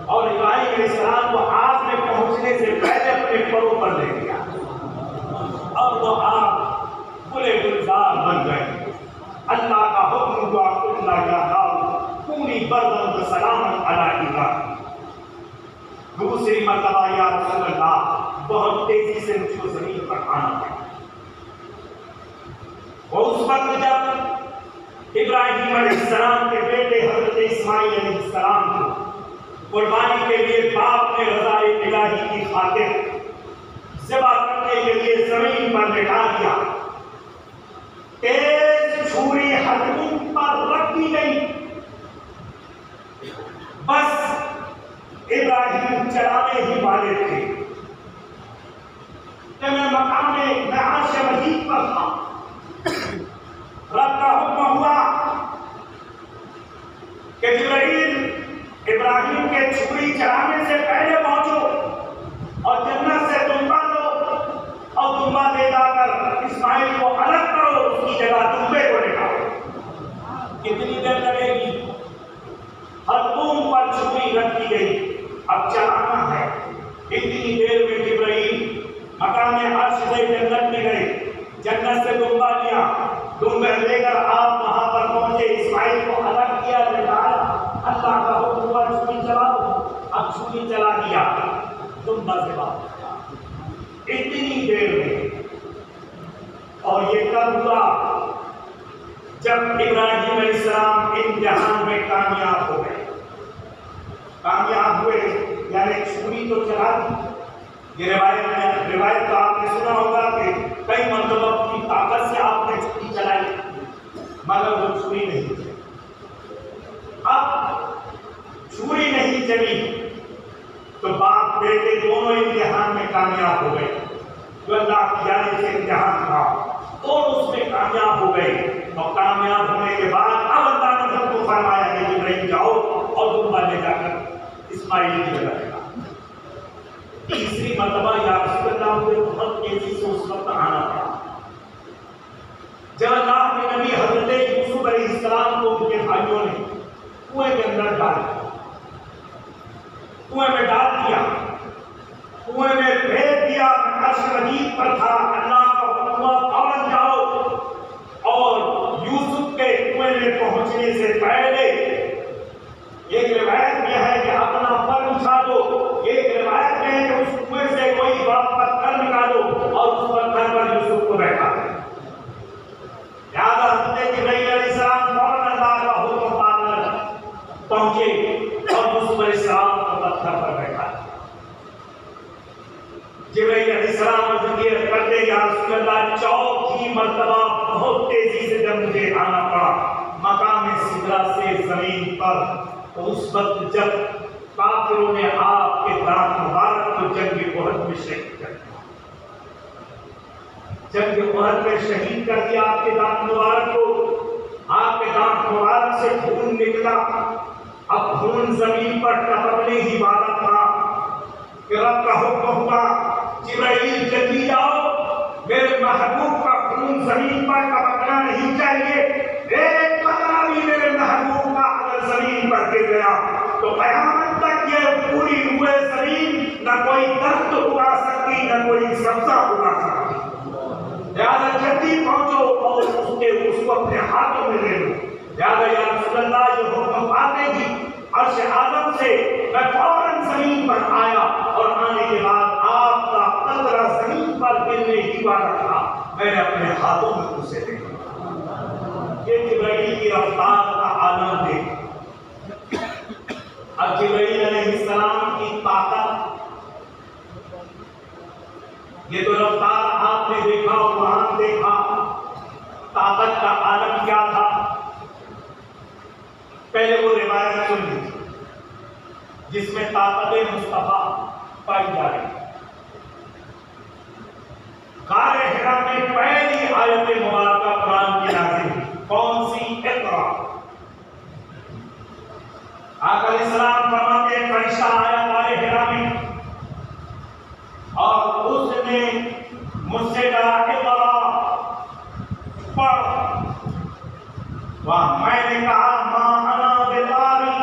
اور ابراہیم علیہ السلام کو آگ میں پہنچنے سے پہلے اپنے پاؤں پر لے گیا، اور وہ آگ گلے گلزار بن گئے۔ اللہ کا حکم ہوا قلنا یا نار کونی بردا وسلاما علی ابراہیم۔ دوسری مرتبہ یا رسول اللہ بہت تیزی سے مجھ کو زمین پر آنا پڑا۔ وہ اس وقت جب ابراہیم علیہ السلام کے بیٹے حضرت اسماعیل علیہ السلام کو قربانی کے لیے باپ نے رضائے الہی کی خاطر ذبح کرنے کے لیے زمین پر لٹا دیا، تیز چھری ہتھیلی پر رکھ دی گئی، بس ابراہیم چلانے ہی والے تھے کہ میں مقام عرش مجید پر تھا۔ رب کا حکم ہوا کہ جبرائیل ابراہیم کے چھری چلانے سے پہلے پہنچو اور جنت سے دمبا لو، اور دمبا لے جا کر اسماعیل کو الگ کرو، اس کی جگہ دمبے کو نکالو۔ کتنی دیر لگے گی؟ ہتھیلی پر چھری رکھ دی گئی، اب چلانا ہے۔ اتنی دیر میں جبرائیل مقام عرش سے جنت میں گئے، جنت سے دمبا لیا، دمبے لے کر آپ وہاں پر پہنچے، اسماعیل کو الگ کیا، لٹایا، اللہ کا حکم ہوا چھری چلاؤ، اب چھری چلا دیا، دمبا سے بات اتنی دیر میں۔ اور یہ کب ہوا؟ جب ابراہیم علیہ السلام امتحان میں کامیاب ہو گئے، کامیاب ہوئے یعنی چھری تو چلا دی۔ یہ روایت تو آپ نے سنا ہوگا کہ کئی مرتبہ اپنی طاقت سے آپ نے چھری چلائی، مگر وہ چھری نہیں چلی۔ اب چھری نہیں چلی تو باپ بیٹے دونوں امتحان میں کامیاب ہو گئے، جو اللہ کی جانب سے امتحان تھا، دونوں اس میں کامیاب ہو گئے۔ اور کامیاب ہونے کے بعد اب اللہ نے سب کو فرمایا کہ جبرائیل جاؤ اور دمبا لے جا کر اسماعیل کی جگہ لگا۔ تیسری مرتبہ یا رسول اللہ کو بہت تیزی سے اس وقت آنا پڑا جب اللہ کے نبی حضرت یوسف علیہ السلام کو ان کے بھائیوں نے کنویں کے اندر ڈال دیا، کنویں میں ڈال دیا، کنویں میں پھینک دیا۔ عرش مجید پر تھا، اللہ کا حکم ہوا فوراً جاؤ، اور یوسف کے کنویں میں پہنچنے سے پہلے ایک روایت میں ہے کہ اپنا پر اٹھا دو، ایک روایت میں ہے کہ اس کنویں سے کوئی پتھر نکالو اور اس پتھر پر یوسف کو بیٹھا دے۔ لہٰذا حضرت جبرائیل علیہ السلام فوراً اللہ کا حکم پا کر پہنچے اور یوسف علیہ السلام کو پتھر پر بیٹھا دیا۔ جبرائیل علیہ السلام ذکر کرتے یا رسول اللہ چوتھی مرتبہ بہت تیزی سے جب مجھے آنا پڑا مقام سدرہ سے زمین پر، تو اس وقت جب کافروں نے آپ کے دانت مبارک کو جنگ احد میں شہید کر دیا، جنگ احد میں شہید کر دیا آپ کے دانت مبارک کو، آپ کے دانت مبارک سے خون نکلا۔ اب خون زمین پر ٹپکنے ہی والا تھا کہ رب کا حکم ہوا جبرائیل جلدی جاؤ، میرے محبوب کا خون زمین پر ٹپکنا نہیں چاہیے، ایک قطرہ بھی میرے محبوب کا اگر زمین پر گر گیا تو قیامت تک یہ پوری ہوئے زمین نہ کوئی درخت اگا سکتی نہ کوئی سبزہ اگا سکتی، لہٰذا جلدی پہنچو اور اس کو اپنے ہاتھوں میں لے لو۔ لہٰذا یا رسول اللہ یہ حکم پاتے ہی عرش اعظم سے میں فوراً زمین پر آیا، اور آنے کے بعد آپ کا قطرہ زمین پر گرنے ہی والا تھا، میں نے اپنے ہاتھوں میں اسے دیکھا۔ یہ جبرائیل کی رفتار کا عالم دیکھ۔ اب جبرائیل علیہ السلام کی طاقت، یہ تو رفتار آپ نے دیکھا، قرآن دیکھا، طاقت کا عالم کیا تھا۔ پہلے وہ روایت سن لیجیے جس میں طاقت مصطفیٰ پائی جا رہی ہے۔ غار حرا میں پہلی آیت مبارکہ قرآن کی نازل ہوئی، کون سی؟ اقرا۔ آقا علیہ السلام فرماتے ہیں فرشتہ آیا غار حرا میں اور اس نے مجھ سے کہا اقرا، پڑھ۔ میں نے کہا ما انا بقاری،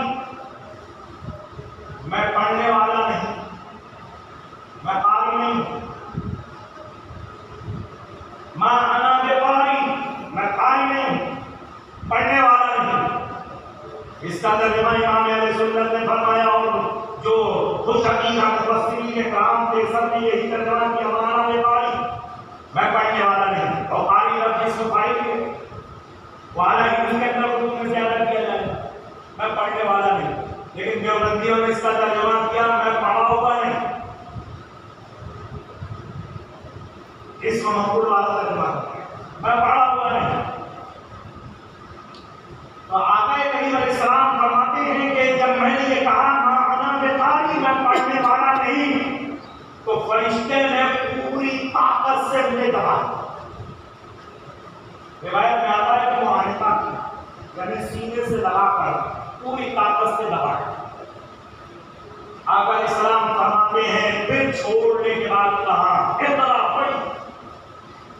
میں پڑھنے والا نہیں، میں قاری نہیں ہوں۔ ما انا بقاری، میں قاری نہیں ہوں، پڑھنے والا نہیں۔ اس کا ترجمہ امام اہل سنت نے فرمایا، اور جو خوش عقیدہ مفسرین کرام تھے سب نے یہی ترجمہ کیا، ما انا بقاری، میں پڑھنے والا نہیں۔ اور قاری لفظ اس کو فائل ہے، حالانکہ اس کے اندر اردو میں زیادہ کیا جائے، میں پڑھنے والا نہیں، لیکن دیوبندیوں نے اس کا ترجمہ کیا میں پڑھا ہوا نہیں، اس کو مقبول والا ترجمہ کیا میں پڑھا ہوا نہیں۔ تو آقا کریم علیہ السلام فرماتے ہیں کہ جب میں نے یہ کہا ما انا بقاری، میں پڑھنے والا نہیں، تو فرشتے نے پوری طاقت سے مجھے دبایا۔ روایت میں آتا ہے کہ معاہدہ کیا، یعنی سینے سے دبا کر پوری طاقت سے دبایا۔ آقا علیہ السلام فرماتے ہیں پھر چھوڑنے کے بعد کہا اقرا، پڑھی۔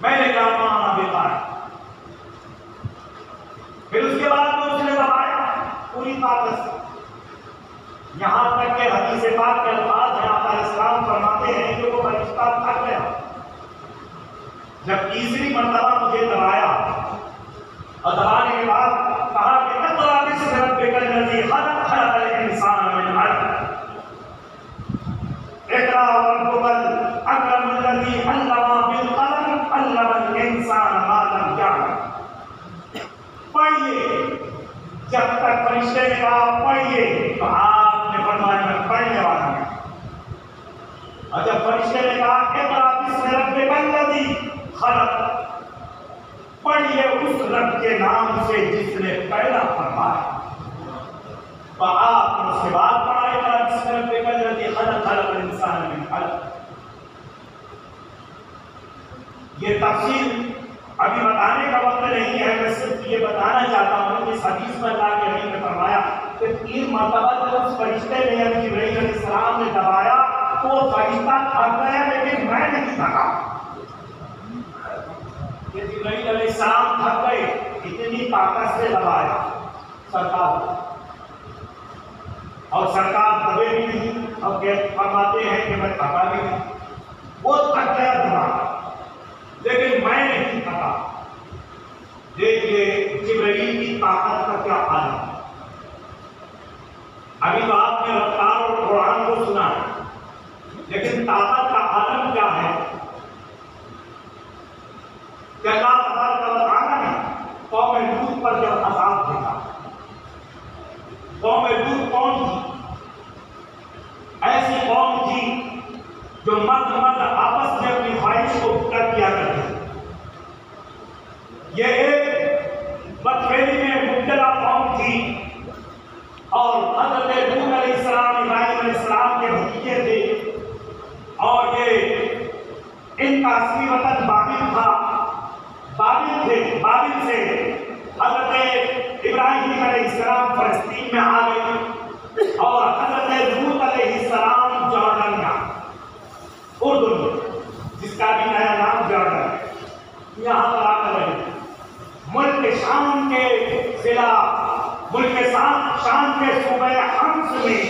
میں نے کہا ما انا بقاری، پھر اس کے بعد میں اس نے دبایا پوری طاقت سے، یہاں تک کہ حدیث پاک کے الفاظ ہیں، آقا علیہ السلام فرماتے ہیں کہ وہ فرشتہ تھک گیا۔ جب تیسری مرتبہ مجھے دبایا اور دبانے کے بعد کہا کہ اقرا باسم ربک الذی خلق، خلق الانسان من علق، اقرا وربک الاکرم الذی علم بالقلم، علم الانسان ما لم یعلم۔ پڑھیے، جب تک فرشتے نے کہا پڑھیے تو آپ نے فرمایا میں پڑھنے والا ہوں، اور جب فرشتے نے کہا اقرا باسم ربک الذی خلق، پڑھیے اس رب کے نام سے جس نے پیدا فرمایا، تو آپ نے اس کے بعد پڑھا اقرا باسم ربک الذی خلق، خلق الانسان من علق۔ یہ تفصیل ابھی بتانے کا وقت نہیں ہے، میں صرف یہ بتانا چاہتا ہوں کہ اس حدیث میں اللہ کے نبی نے فرمایا کہ 3 مرتبہ جب اس فرشتے نے یعنی جبرائیل علیہ السلام نے دبایا تو وہ فرشتہ تھک گیا، لیکن میں نہیں تھکا۔ کہ جبرائیل علیہ السلام تھک گئے، اتنی طاقت سے دبایا سرکار، اور سرکار دبے بھی نہیں، اور فرماتے ہیں کہ میں تھکا بھی نہیں، وہ تھک گیا دبا، لیکن میں نہیں تھکا۔ دیکھیے جبرائیل کی طاقت کا کیا عالم ہے۔ ابھی تو آپ نے رفتار اور قرآن کو سنا ہے، لیکن طاقت کا عالم کیا ہے کہ اللہ تبارک و تعالیٰ نے قوم لوط پر جب عذاب دیکھا، قوم لوط کون تھی؟ ایسی قوم تھی جو مرد آپس میں اپنی خواہش کو پورا کیا کرتے تھے۔ یہ ایک بدفعلی میں مبتلا قوم تھی، اور حضرت لوط علیہ السلام ابراہیم علیہ السلام کے بھتیجے تھے، اور یہ ان کا اصلی وطن بابل تھا، بابل سے حضرت ابراہیم علیہ السلام فلسطین میں آ گئے، اور حضرت لوط علیہ السلام جارڈن میں، اردن جس کا بھی نیا نام جارڈن ہے، یہاں پر آ کر رہے۔ ملک شام کے ضلع، ملک شام کے صوبہ حمص میں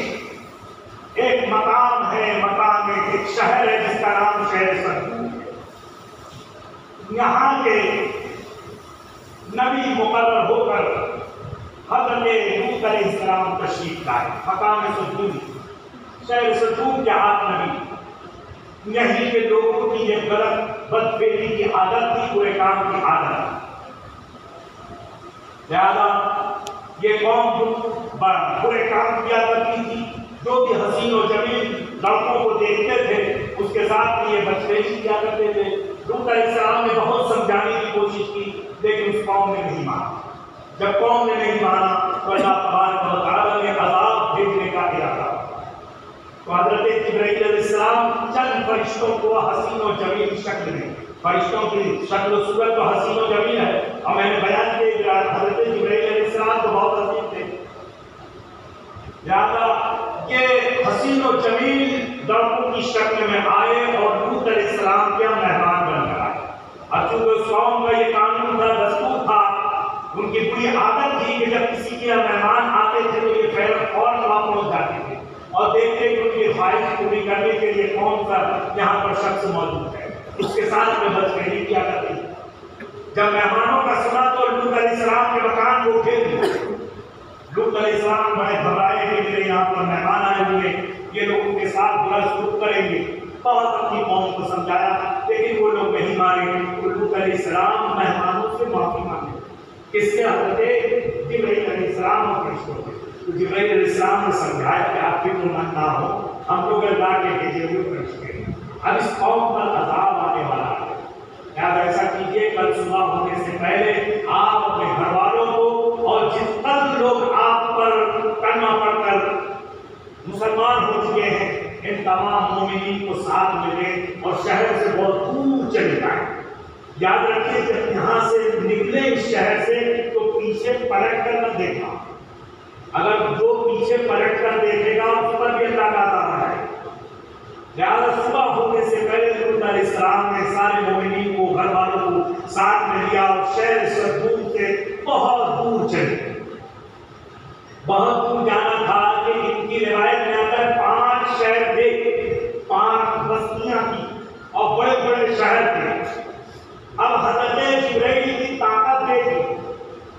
ایک مقام ہے، ایک شہر ہے جس کا نام شہر صدوق ہے۔ یہاں کے نبی مقرر ہو کر حضرت لوط علیہ السلام تشریف لائے مقام صدوق، شہر صدوق کے آپ نبی۔ یہیں کے لوگوں کی یہ غلط بدفعلی کی عادت تھی، برے کام کی عادت، لہذا یہ قوم برے کام کیا کرتی تھی، جو بھی حسین و جمیل لڑکوں کو دیکھتے تھے اس کے ساتھ یہ بدفعلی کیا کرتے تھے۔ لوط علیہ السلام نے بہت سمجھانے کی کوشش کی، لیکن اس قوم نے نہیں مانا۔ جب قوم نے نہیں مانا تو اللہ تبارک و تعالیٰ نے عذاب بھیجنے کا ارادہ. تو حضرت جبرائیل علیہ السلام چند فرشتوں کو حسین و جمیل شکل میں، فرشتوں کی شکل و صورت تو حسین و جمیل ہے، اور میں نے بیان کیا حضرت جبرائیل علیہ السلام تو بہت حسین تھے، لہٰذا یہ حسین و جمیل لڑکوں کی شکل میں آئے اور لوط علیہ السلام کے مہمان بن کر آئے. اور چونکہ اس قوم کا یہ قانون تھا، دستور تھا، ان کی بری عادت تھی کہ جب کسی کے مہمان آتے تھے تو یہ فوراً وہاں پہنچ جاتے تھے اور دیکھتے کہ ان کی خواہش پوری کرنے کے لیے کون سا یہاں پر شخص موجود ہے، اس کے ساتھ میں بدفعلی کیا کرتی. جب مہمانوں کا سنا تو لوط علیہ السلام کے مکان کو گھیر دیا. لوط علیہ السلام بڑے گھبرائے کہ میرے یہاں پر مہمان آئے ہوئے، یہ لوگ ان کے ساتھ برا سلوک کریں گے. بہت اپنی قوم کو سمجھایا لیکن وہ لوگ نہیں مانے. لوط علیہ السلام مہمانوں سے معافی مانگے. کس سے؟ حضرت جبرائیل علیہ السلام اور فرشتوں سے. تو جبرائیل علیہ السلام نے سمجھایا کہ آپ فکر مند نہ ہو، ہم لوگ اللہ کے بھیجے ہوئے فرشتے ہیں، اب اس قوم پر عذاب آنے والا ہے. یاد ایسا کیجیے کل صبح ہونے سے پہلے آپ اپنے گھر والوں کو اور جتنے لوگ آپ پر کلمہ پڑھ کر مسلمان ہو چکے ہیں ان تمام مومنین کو ساتھ میں لیں اور شہر سے بہت دور چلے جائیں. یاد رکھیے جب یہاں سے نکلے اس شہر سے تو پیچھے پلٹ کر نہ دیکھنا. اگر جو پیچھے پلٹ کر دیکھے گا اس پر بھی اللہ کا عذاب ہے. لہٰذا صبح ہونے سے پہلے لوط علیہ السلام نے سارے مومنین کو، گھر والوں کو ساتھ میں لیا اور شہر سے دور سے بہت دور چلے. بہت دور جانا تھا کہ ان کی روایت میں آتا ہے 5 شہر تھے، 5 بستیاں تھیں اور بڑے بڑے شہر تھے. اب حضرت جبرائیل کی طاقت دیکھی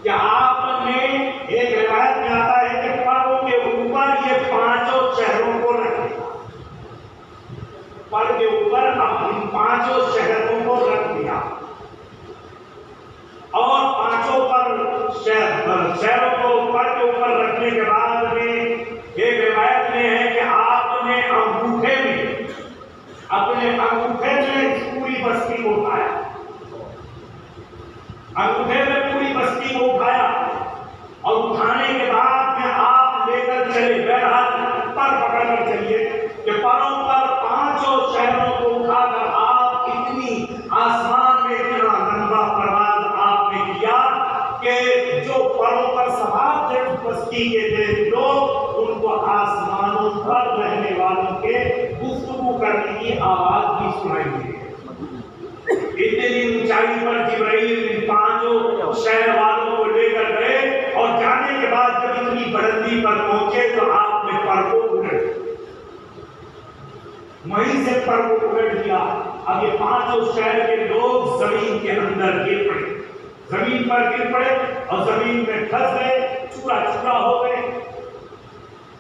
کہ آپ نے، ایک روایت میں آتا ہے کہ پروں کے اوپر یہ 5 شہروں کو رکھ دیا. پر کے اوپر اب ان 5 شہروں کو رکھ دیا اور 5 پر شہروں کو پر کے اوپر رکھنے کے بعد میں ایک روایت میں ہے کہ آپ نے انگوٹھے میں، اپنے انگوٹھے میں پوری بستی کو اٹھایا. انگوٹھے میں پوری بستی کو اٹھایا اور اٹھانے کے بعد میں آپ لے کر چلے. بہرحال پر پکڑ کر چلیے کہ پروں پر 5 شہروں کو اٹھا کر آپ اتنی آسمان میں اتنا لمبا پرواز آپ نے کیا کہ جو پروں پر سوار تھے بستی کے لوگ ان کو آسمانوں پر رہنے والوں کے گفتگو کرنے کی آواز بھی سنائی دی. اتنی اونچائی پر جبرائیل ان 5 شہر والوں کو لے کر گئے اور جانے کے بعد جب اتنی بلندی پر پہنچے تو آپ نے پر کو الٹ، وہیں سے پر کو الٹ دیا. اب یہ 5 شہر کے لوگ زمین کے اندر گر پڑے، زمین پر گر پڑے اور زمین میں پھنس گئے، چورا چورا ہو گئے.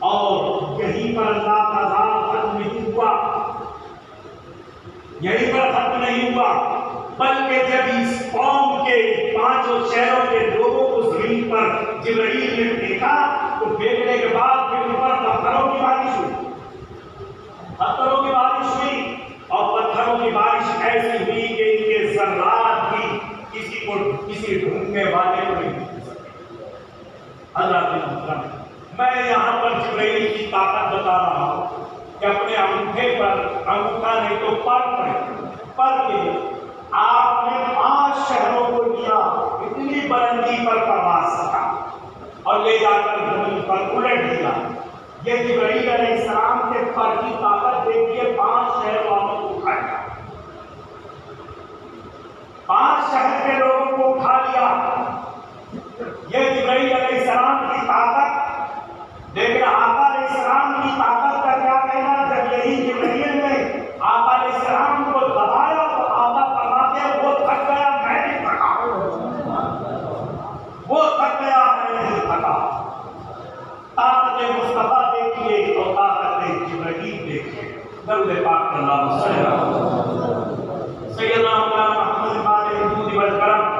اور یہیں پر اللہ کا عذاب ختم نہیں ہوا، یہیں پر ختم نہیں ہوا، بلکہ جب اس قوم کے 5 شہروں کے لوگوں کو زمین پر جبرائیل نے دیکھا تو دیکھنے کے بعد پھر ان پر پتھروں کی بارش ہوئی، پتھروں کی بارش ہوئی اور پتھروں کی بارش ایسی ہوئی کہ ان کے ذرات بھی کسی ڈھونڈنے والے کو نہیں مل سکتے. اللہ کے محترم، میں یہاں پر جبرائیل کی طاقت بتا رہا ہوں کہ اپنے انگوٹھے پر، انگوٹھا نہیں تو پر کے آپ نے 5 شہروں کو لیا، اتنی بلندی پر پرواز کیا اور لے جا کر زمین پر الٹ دیا. یہ جبرائیل علیہ السلام کے پر کی طاقت دیکھیے. 5 شہر والوں کو اٹھایا، 5 شہر کے لوگوں کو اٹھا لیا. یہ جبرائیل علیہ السلام کی طاقت. لیکن آقا علیہ السلام کی طاقت کا کیا کہنا؟ جب یہی جبرائیل نے آقا علیہ السلام کو دبایا تو آقا فرماتے ہیں وہ تھک گیا، میں نہیں تھکا، وہ تھک گیا، میں نہیں تھکا. طاقت مصطفیٰ دیکھیے اور طاقت جبرائیل دیکھیے. درود پاک اللہ سیدنا محمد محمد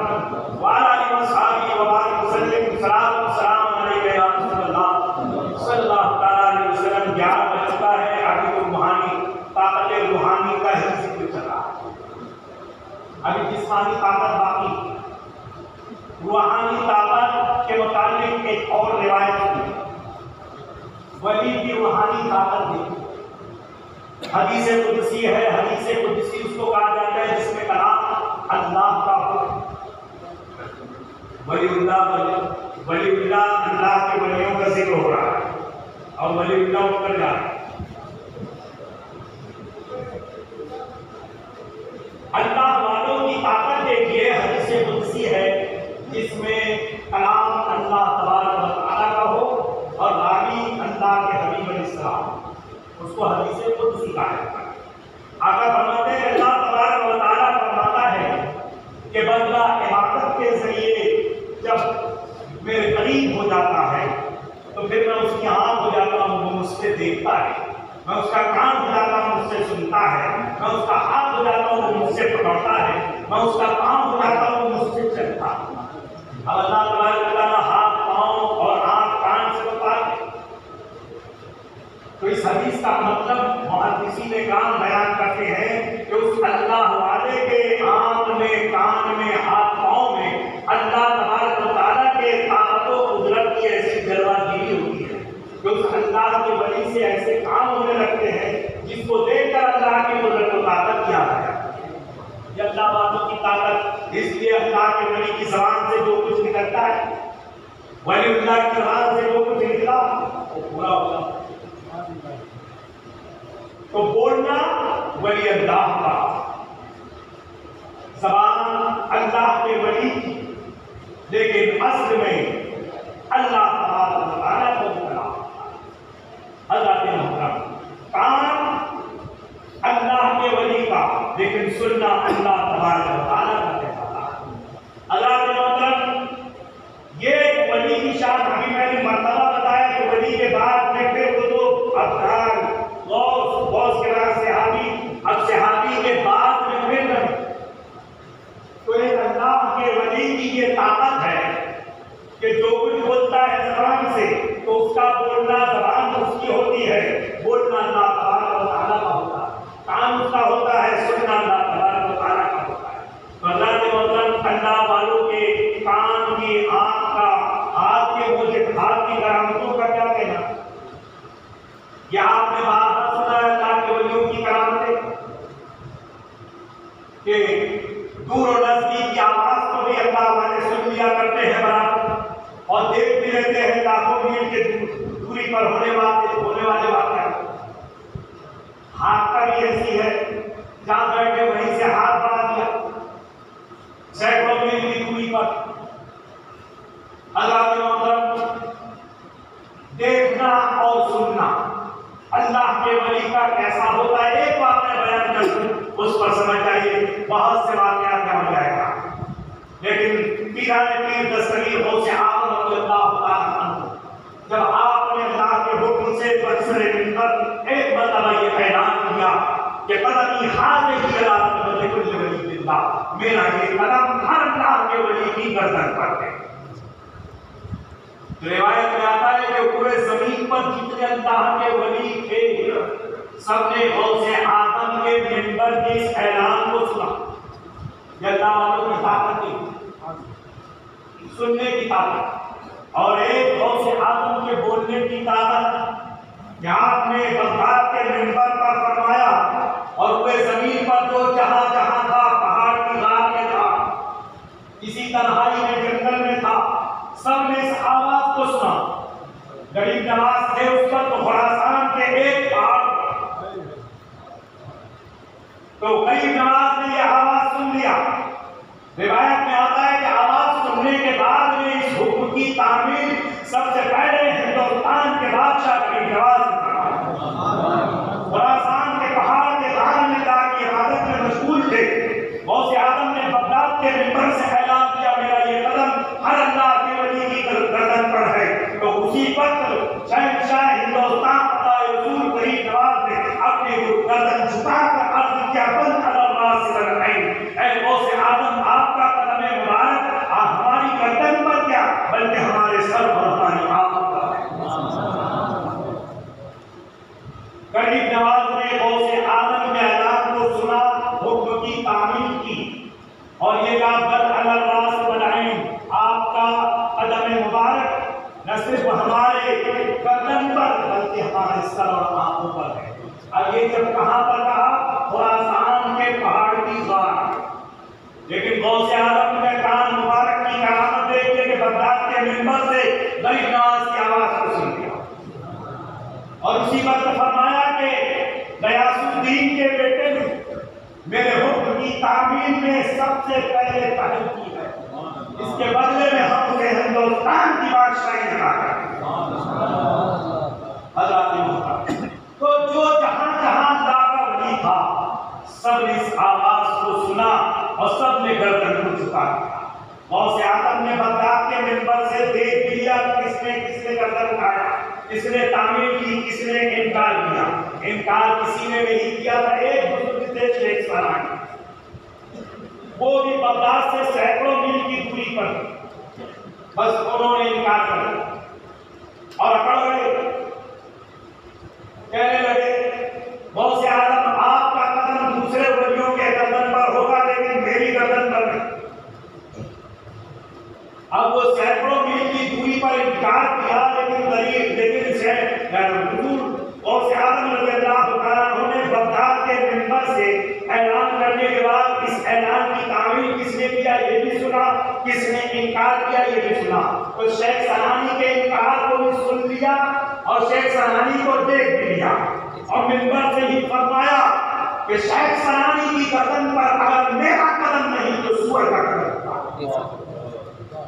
حدیث قدسی ہے، حدیث قدسی اس کو کہا جاتا ہے جس میں کلام اللہ کا ہو۔ ولی اللہ اللہ کے ولیوں کا ذکر ہو رہا ہے اور ولی اللہ اوپر جا رہا ہے۔ اللہ والوں کی طاقت دیکھیے، حدیث قدسی ہے جس میں کلام اللہ تبارک و تعالیٰ کا ہو اور راوی اللہ کے حبیب علیہ السلام، اس کو حدیث قدسی کہا جاتا ہے۔ آقا فرماتے ہیں اللہ تبارک و تعالیٰ فرماتا ہے کہ بندہ عبادت کے ذریعے جب میرے قریب ہو جاتا ہے تو پھر میں اس کی آنکھ ہو جاتا ہوں، وہ مجھ سے دیکھتا ہے، میں اس کا کان ہو جاتا ہوں، مجھ سے سنتا ہے، میں اس کا ہاتھ ہو جاتا ہوں، وہ مجھ سے پکڑتا ہے، میں اس کا پاؤں ہو جاتا ہوں، وہ مجھ سے چلتا ہے۔ اب اللہ تبارک و تعالیٰ ہاتھ، پاؤں اور آنکھ، کان سے بتا ہے تو اس حدیث کا مطلب محدثین کرام بیان کرتے ہیں کہ اس اللہ والے کے آنکھ میں، کان میں، ہاتھ پاؤں میں اللہ تبارک و تعالیٰ کے طاقت و قدرت کی ایسی جلوہ گیری ہوتی ہے کہ اس اللہ کے ولی سے ایسے کام ہونے لگتے ہیں جس کو دیکھ کر اللہ کی قدرت و طاقت کیا ہے۔ یہ اللہ والوں کی طاقت، اس لیے اللہ کے ولی کی زبان سے جو کچھ نکلتا ہے، ولی اللہ کی زبان سے جو کچھ نکلا وہ پورا ہوتا ہے۔ تو بولنا ولی اللہ کا، زبان اللہ کے ولی کی، لیکن اصل میں اللہ تبارک و تعالیٰ کو بلا اللہ کے محترم، کام اللہ کے ولی کا، لیکن سننا اللہ تبارک و تعالیٰ کا کہتا ہے۔ اللہ کے محترم، یہ ولی کی شان ابھی میں نے مرتبہ بتایا کہ ولی کے بعد میں پھر قطب، ابدال، غوث کے بعد صحابی، اب صحابی کے بعد میں پھر نبی۔ تو ایک اللہ کے ولی کی یہ طاقت ہے کہ جو کچھ بولتا ہے زبان سے تو اس کا بولنا زبان اس کی ہوتی ہے، بولنا اللہ تبارک و تعالیٰ کا ہوتا ہے، کام اس کا ہوتا ہے، سننا اللہ تبارک و تعالیٰ کا ہوتا ہے۔ تو اللہ کے محترم، اللہ والوں کے کان کی، آنکھ کا، ہاتھ کے ہاتھ کی کرامتوں کا کیا کہنا؟ یہ آپ نے بات سنا ہے اللہ کے ولیوں کی کرامتیں کہ دور و نزدیک کی آواز کو بھی اللہ والے سن لیا کرتے ہیں برابر، اور دیکھ بھی لیتے ہیں لاکھوں میل کے دوری پر ہونے والے واقعہ۔ ہاتھ کا بھی ایسی ہے، جہاں بیٹھے وہیں سے ہاتھ بڑھا دیا سینکڑوں میل کی دوری پر۔ اللہ کے محترم، دیکھنا اور سننا اللہ کے ولی کا کیسا ہوتا ہے، ایک بات میں بیان کر اس پر سمجھ جائیے، بہت سے واقعات کا ہو جائے گا، لیکن پیران پیر دستگیر غوث اعظم رضی اللہ تعالیٰ عنہ جب آپ نے اللہ کے حکم سے برسر منبر ایک مرتبہ یہ اعلان کیا کہ قدمی حاضر کی علامت کل ولی اللہ، میرا یہ قدم ہر اللہ کے ولی کی گردن پر ہے۔ روایت میں آتا ہے کہ پورے زمین پر جتنے اللہ کے ولی تھے سب نے غوث اعظم کے منبر کے اس اعلان کو سنا۔ یہ اللہ والوں کی طاقت تھی، سننے کی طاقت، اور ایک غوث اعظم کے بولنے کی طاقت کہ آپ نے بغداد کے منبر پر فرمایا اور پورے زمین پر جو جہاں جہاں تھا، پہاڑ کی غار میں تھا، کسی تنہائی میں جنگل میں تھا، سب نے اس آواز کو سنا۔ غریب نواز تھے اس پر تو خراسان کے ایک پہاڑ، تو غریب نواز نے یہ آواز سن لیا۔ روایت میں آتا ہے کہ آواز سننے کے بعد میں اس حکم کی تعمیل سب سے پہلے ہندوستان کے بادشاہ غریب نواز نے کروائی۔ خراسان کے پہاڑ کے غار میں جا کے عبادت میں مشغول تھے۔ غوث اعظم نے بغداد کے منبر سے اعلان کیا میرا یہ قدم ہر اللہ کے ولی کی گردن پر ہے۔ تو اسی وقت شہنشاہ ہندوستان عطا رسول غریب نواز نے اپنی گردن جھکا کر عرض کیا بند اللہ سے لگائیں، اے غوث اعظم آپ کا قدم مبارک ہماری گردن پر کیا بلکہ ہمارے سر پر ہماری آنکھ پر ہے۔ غریب نواز نے غوث اعظم کے اعلان کو سنا، حکم کی تعمیل کی اور یہ کہا بل اللہ راس بلائیں، آپ کا قدم مبارک نہ صرف ہمارے تعمیر میں سب سے پہلے پہل کی ہے، اس کے بدلے میں ہم اسے ہندوستان کی بادشاہی عطا کریں۔ حضرات محترم، تو جو جہاں جہاں دعویٰ ولی تھا سب نے اس آواز کو سنا اور سب نے گردن کو جھکا دیا۔ غوث اعظم نے بغداد کے منبر سے دیکھ لیا کس نے گردن اٹھایا، کس نے تعمیر کی، کس نے انکار کیا۔ انکار کسی نے نہیں کیا تھا، ایک بزرگ تھے شیخ سنانی، وہ بھی بغداد سے سینکڑوں میل کی دوری پر، بس انہوں نے انکار کر دیا اور اکڑ گئے، کہنے لگے غوث اعظم آپ کا قدم دوسرے ولیوں کے گردن پر ہوگا لیکن میری گردن پر نہیں۔ اب وہ سینکڑوں میل کی دوری پر انکار کیا، لیکن غوث اعظم رضی اللہ تعالیٰ نے بغداد کے منبر سے اعلان کرنے کے بعد اس اعلان کی تعمیل کس نے کیا یہ بھی سنا، کس نے انکار کیا یہ بھی سنا۔ تو شیخ سنانی کے انکار کو بھی سن لیا اور شیخ سنانی کو دیکھ بھی لیا اور منبر سے ہی فرمایا کہ شیخ سنانی کی قدم پر اگر میرا قدم نہیں تو سور کا قدم تھا۔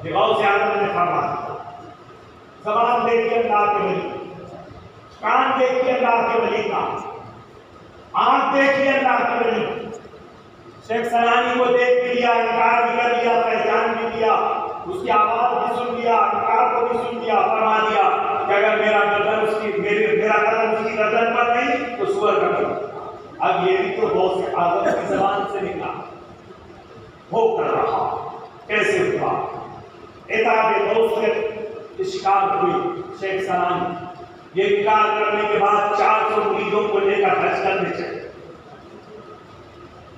غوث اعظم نے فرمایا زبان دیکھیے اللہ کے ولی، کان دیکھیے اللہ کے ولی کا، آنکھ دیکھیے اللہ کے ولی۔ شیخ سنانی کو دیکھ بھی لیا، انکار بھی کر لیا، پہچان بھی لیا، اس کی آواز بھی سن لیا، انکار کو بھی سن لیا، فرما دیا کہ اگر میرا قدم اس کی گردن پر نہیں تو سور کا قدم۔ اب یہ بھی تو غوث اعظم کی زبان سے نکلا، وہ کر رہا کیسے ہوا؟ اتاب غوثیت اشکال ہوئی شیخ سنانی یہ انکار کرنے کے بعد 400 مریدوں کو لے کر حج کرنے چلے۔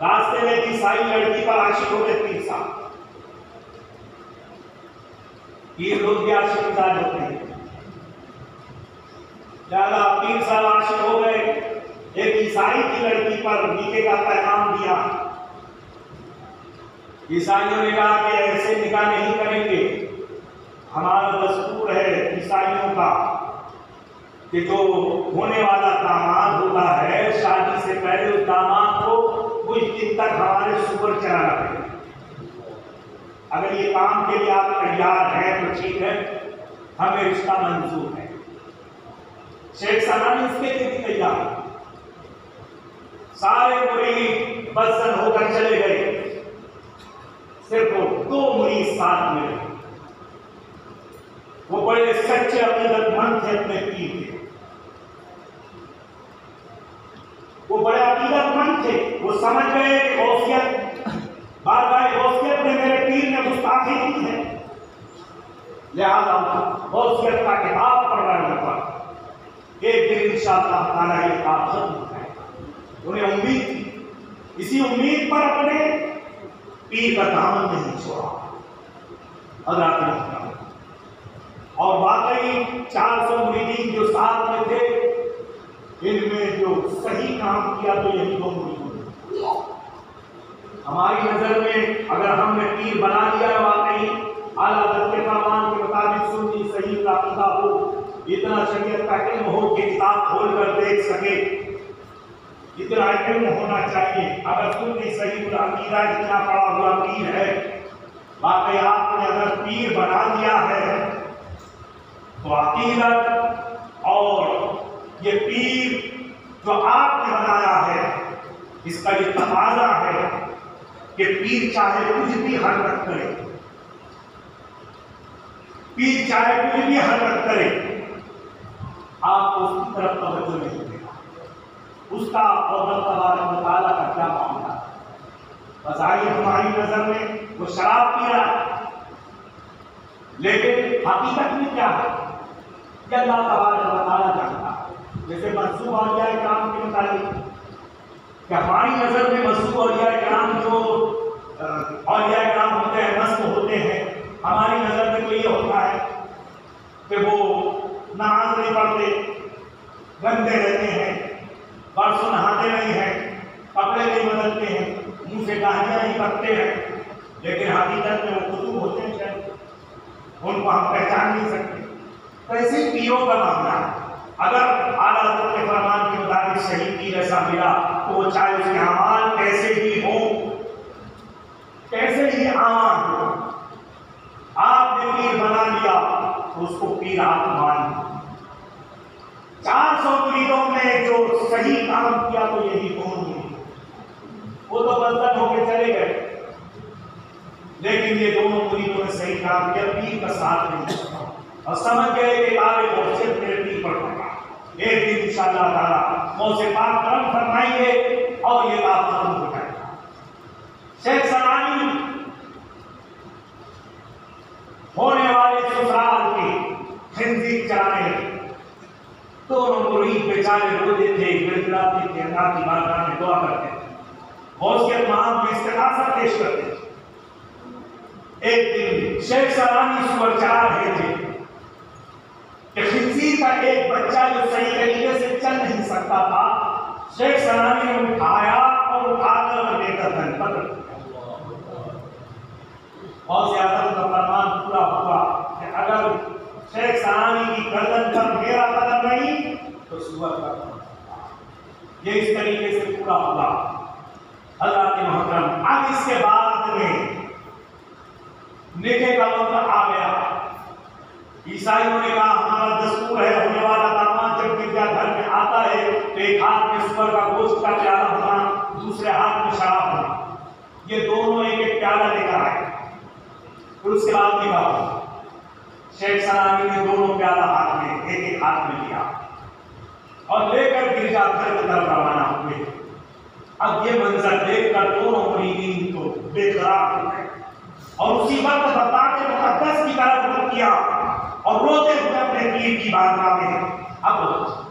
راستے میں عیسائی لڑکی پر عاشق ہو گئے 3 سال۔ پیر لوگ بھی عاشق مزاج ہوتے ہیں، زیادہ 3 سال عاشق ہو گئے، ایک عیسائی کی لڑکی پر نکاح کا پیغام دیا۔ عیسائیوں نے کہا کہ ایسے نکاح نہیں کریں گے، ہمارا دستور ہے عیسائیوں کا کہ جو ہونے والا داماد ہوتا ہے شادی سے پہلے اس داماد کو کچھ دن تک ہمارے سور چرانا پڑے گا۔ اگر یہ کام کے لیے آپ تیار ہیں تو ٹھیک ہے، ہمیں رشتہ منظور ہے۔ شیخ سنانی اس کے لیے بھی تیار، سارے مرید بزن ہو کر چلے گئے، صرف وہ 2 مرید ساتھ میں رہے۔ وہ بڑے سچے عقیدت مند تھے اپنے پیر کے، وہ بڑے عقیدت مند تھے، وہ سمجھ گئے کہ غوثیت بارگاہ غوثیت میں میرے پیر نے گستاخی کی ہے، لہذا غوثیت کا کتاب پڑھ رہے ہوگا ایک دن انشاءاللہ تعالیٰ یہ کام ختم ہو جائے گا۔ انہیں امید تھی، اسی امید پر اپنے پیر کا دامن نہیں چھوڑا۔ حضرات محترم، اور واقعی 400 مریدین جو ساتھ میں تھے ان میں جو صحیح کام کیا تو یہی 2 مرید۔ ہماری نظر میں اگر ہم نے پیر بنا لیا واقعی اعلیٰ حضرت کے فرمان کے مطابق سنی صحیح کا عقیدہ ہو، اتنا شریعت کا علم ہو کہ کتاب کھول کر دیکھ سکے، اتنا علم ہونا چاہیے۔ اگر سنی صحیح کا عقیدہ اتنا پڑا ہوا پیر ہے، واقعی آپ نے اگر پیر بنا دیا ہے تو عقیدت اور یہ پیر جو آپ نے بنایا ہے اس کا یہ تقاضا ہے کہ پیر چاہے کچھ بھی حرکت کرے، پیر چاہے کچھ بھی حرکت کرے آپ کو اس کی طرف توجہ نہیں دے گا۔ اس کا اور تبارک و تعالیٰ کا کیا معاملہ ہے؟ بس آئیے ہماری نظر میں وہ شراب پیا لیکن حقیقت میں کیا ہے یہ اللہ تبارک و تعالیٰ جانتا ہے۔ جیسے منصوب اولیاء کرام کے متعلق کہ ہماری نظر میں منصوب اولیاء کرام جو اولیاء کرام ہوتے ہیں مست ہوتے ہیں، ہماری نظر میں تو یہ ہوتا ہے کہ وہ نماز نہیں پڑھتے، گندے رہتے ہیں، برسوں نہاتے نہیں ہیں، کپڑے نہیں بدلتے ہیں، منہ سے گالیاں نہیں کرتے ہیں، لیکن حقیقت میں وہ قطب ہوتے ہیں، شاید ان کو ہم پہچان نہیں سکتے۔ تو ایسے پیروں کا معاملہ ہے، اگر اعلیٰ حضرت کے فرمان کے مطابق صحیح پیر ایسا ملا تو وہ چاہے اس کے اعمال کیسے بھی ہوں کیسے ہی عام ہو، آپ نے پیر بنا لیا تو اس کو پیر آپ مان لیا۔ 400 مریدوں میں جو صحیح کام کیا تو یہی دونوں مرید، وہ تو بدل ہو کے چلے گئے، لیکن یہ دونوں مریدوں نے صحیح کام کیا، پیر کا ساتھ نہیں دیا اور سمجھ گئے کہ آگے وہ صرف میرے پیر پر پڑا، ایک دن انشاءاللہ تعالیٰ موسے پاک کرم فرمائیں گے اور یہ بات ختم ہو جائے گا۔ شیخ سنانی ہونے والے سسرال کے خنزیر چرانے لگے، دونوں مرید بیچارے روتے تھے، گڑگڑاتے تھے، اللہ کی بارگاہ میں دعا کرتے تھے، غوث کے مقام میں استغاثہ پیش کرتے تھے۔ ایک دن شیخ سنانی سور چرا رہے تھے کہ خنزیر کا ایک بچہ جو صحیح طریقے سے چل نہیں سکتا تھا، شیخ سنانی نے اٹھایا اور اٹھا کر لے کر دھن پر رکھ دیا۔ اور زیادہ کا فرمان پورا ہوا کہ اگر شیخ سنانی کی گردن پر میرا قدم نہیں تو سور کا قدم۔ یہ اس طریقے سے پورا ہوا۔ اللہ کے محترم، اب اس کے بعد میں نکاح کا وقت آ گیا۔ عیسائیوں نے کہا ہمارا دستور ہے ہونے والا داماد جب گرجا گھر میں آتا ہے تو ایک ہاتھ میں سور کا گوشت کا پیالہ ہونا، دوسرے ہاتھ میں شراب ہونا، یہ دونوں ایک ایک پیالہ لے کر آئے۔ پھر اس کے بعد نکاح ہوا۔ شیخ سنانی نے دونوں پیالہ ہاتھ میں ایک ایک ہاتھ میں لیا اور لے کر گرجا گھر کی طرف روانہ ہوئے۔ اب یہ منظر دیکھ کر دونوں مریدین تو بے قرار ہو گئے اور اسی وقت بغداد مقدس کی طرف رخ کیا اور روتے ہوئے اپنے پیر کی بارگاہ میں اب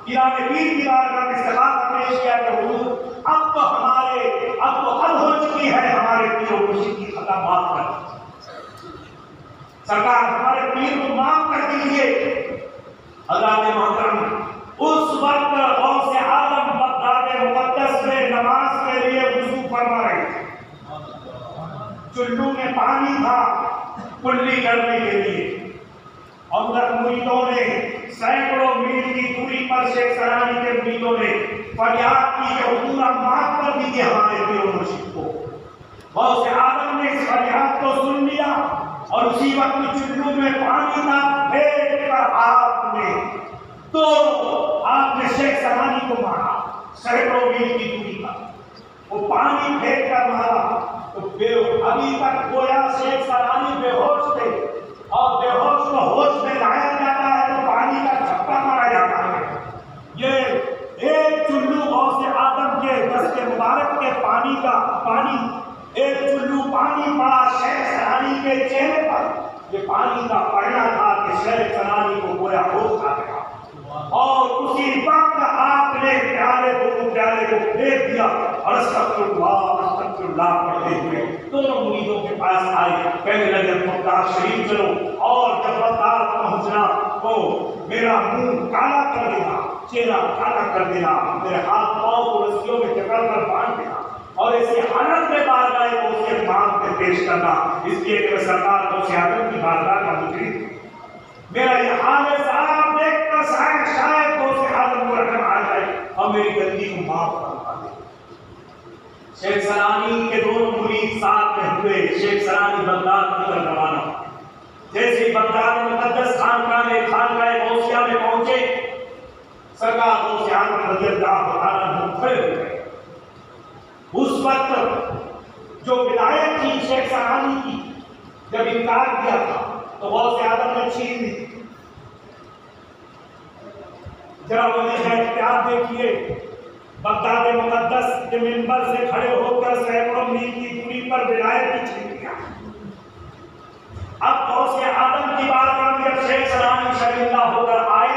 پیران پیر کی بارگاہ میں استغاثہ پیش کیا کہ حضور اب تو حد ہو چکی ہے، ہمارے پیر و مرشد کی خطا معاف کر دیجیے، سرکار ہمارے پیر کو معاف کر دیجیے۔ اللہ کے محترم، اس وقت غوث اعظم بغداد مقدس میں نماز کے لیے وضو فرما رہے تھے، چلو میں پانی تھا کلی کرنے کے لیے، اور ادھر مریدوں نے سینکڑوں میل کی دوری پر شیخ سنانی کے مریدوں نے فریاد کی کہ حضور آپ معاف کر دیجیے ہمارے پیر و مرشد کو۔ غوث اعظم نے اس فریاد کو سن لیا اور اسی وقت چلو میں پانی تھا، پھینک کر آپ نے تو آپ نے شیخ سنانی کو مارا سینکڑوں میل کی دوری پر، وہ پانی پھینک کر مارا تو ابھی تک گویا شیخ سنانی بے ہوش تھے، اور بے ہوش کو ہوش میں لایا جاتا ہے تو پانی کا جھپکا مارا جاتا ہے۔ یہ ایک چلو غوث اعظم کے دست مبارک کے پانی ایک چلو پانی پڑا شیخ سنانی کے چہرے پر، یہ پانی کا پڑنا تھا کہ شیخ سنانی کو گویا ہوش آ گیا، اور اسی وقت آپ نے دونوں پیالے کو پھینک دیا اور استغفر اللہ پڑھتے ہوئے دونوں مریدوں کے پاس آئے، کہنے لگے بغداد شریف چلو، اور جب بغداد پہنچنا تو میرا منہ کالا کر دینا، چہرہ کالا کر دینا، میرے ہاتھ پاؤں کو رسیوں میں جکڑ کر باندھ دینا اور ایسی حالت میں بارگاہ غوث اعظم پہ پیش کرنا، اس لیے کہ سرکار غوث اعظم کی بارگاہ کا مجرم، میرا یہ حال ہے صاحب دیکھ کر شاید غوث اعظم کو رحم آ جائے اور میری غلطی کو معاف کروا دے۔ شیخ سنانی کے دونوں مرید ساتھ میں ہوئے، شیخ سنانی بغداد کی طرف روانہ ہوئے۔ جیسے ہی بغداد مقدس خانقاہ غوثیہ میں پہنچے، سرکار غوث اعظم رضی اللہ تعالیٰ عنہ کھڑے ہو گئے۔ اس وقت جو ولایت تھی شیخ سنانی کی، جب انکار کیا تھا تو غوث اعظم نے چھین لی۔ ذرا وجہ احتیاط دیکھیے، بغداد مقدس کے منبر سے کھڑے ہو کر سینکڑوں میل کی دوری پر ولایت کی چھین لیا۔ اب غوث اعظم کی بارگاہ میں جب شیخ سنانی شرح اللہ ہو کر آئے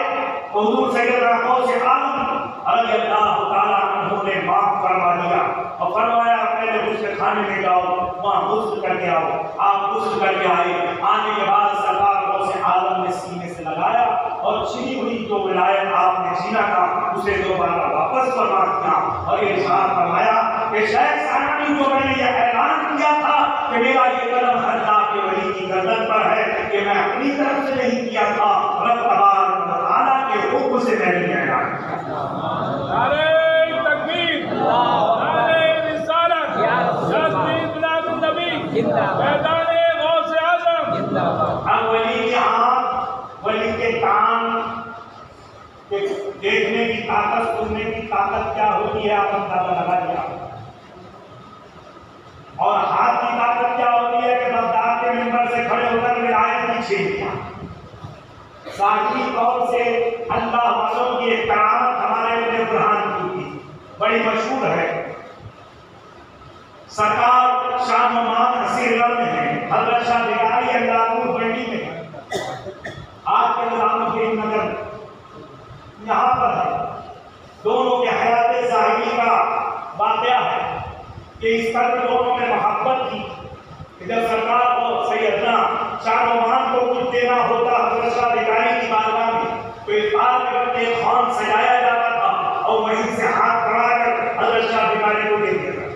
تو حضور سیدنا غوث اعظم رضی اللہ تعالیٰ عنہ نے معاف فرما دیا اور فرمایا پہلے غسل خانے میں جاؤ، وہاں غسل کر کے آؤ۔ آپ غسل کر کے آئے، آنے کے بعد سرکار غوث اعظم نے سینے سے لگایا اور چھنی ہوئی جو ولایت آپ نے چھینا تھا اسے دوبارہ واپس فرما دیا اور یہ ارشاد فرمایا کہ شیخ سنانی جو میں نے یہ اعلان کیا تھا کہ میرا یہ قدم اللہ کے ولی کی گردن پر ہے، کہ میں اپنی طرف سے نہیں کیا تھا، رب تبارک و تعالیٰ کے حکم سے میں نے اعلان کیا۔ نعرہ تکبیر، نعرہ رسالت، تسلیم بلاد النبی، کہ دیکھنے کی طاقت، سننے کی طاقت کیا ہوتی ہے آپ اندازہ لگا لیا، اور ہاتھ کی طاقت کیا ہوتی ہے کہ بغداد کے منبر سے کھڑے ہو کر ولایت کی چھین کیا۔ ظاہری طور سے اللہ والوں کی ایک کرامت ہمارے ابن برہان کی تھی، بڑی مشہور ہے۔ سرکار شاہ نعمان اسیر میں ہیں، حضرت شاہ بگاری اللہ نور بنڈی میں ہے، آج کے نظام الدین نگر یہاں پر ہے۔ دونوں کے حیات ظاہری کا واقعہ ہے کہ اس طرح دونوں میں محبت تھی کہ جب سرکار کو سیدنا شاہ نعمان کو کچھ دینا ہوتا حضرت شاہ بگاری کی بارگاہ میں تو افطار کے وقت ایک خوان سجایا جاتا تھا اور وہیں سے ہاتھ بڑھا کر حضرت شاہ بگاری کو دے دیا تھا،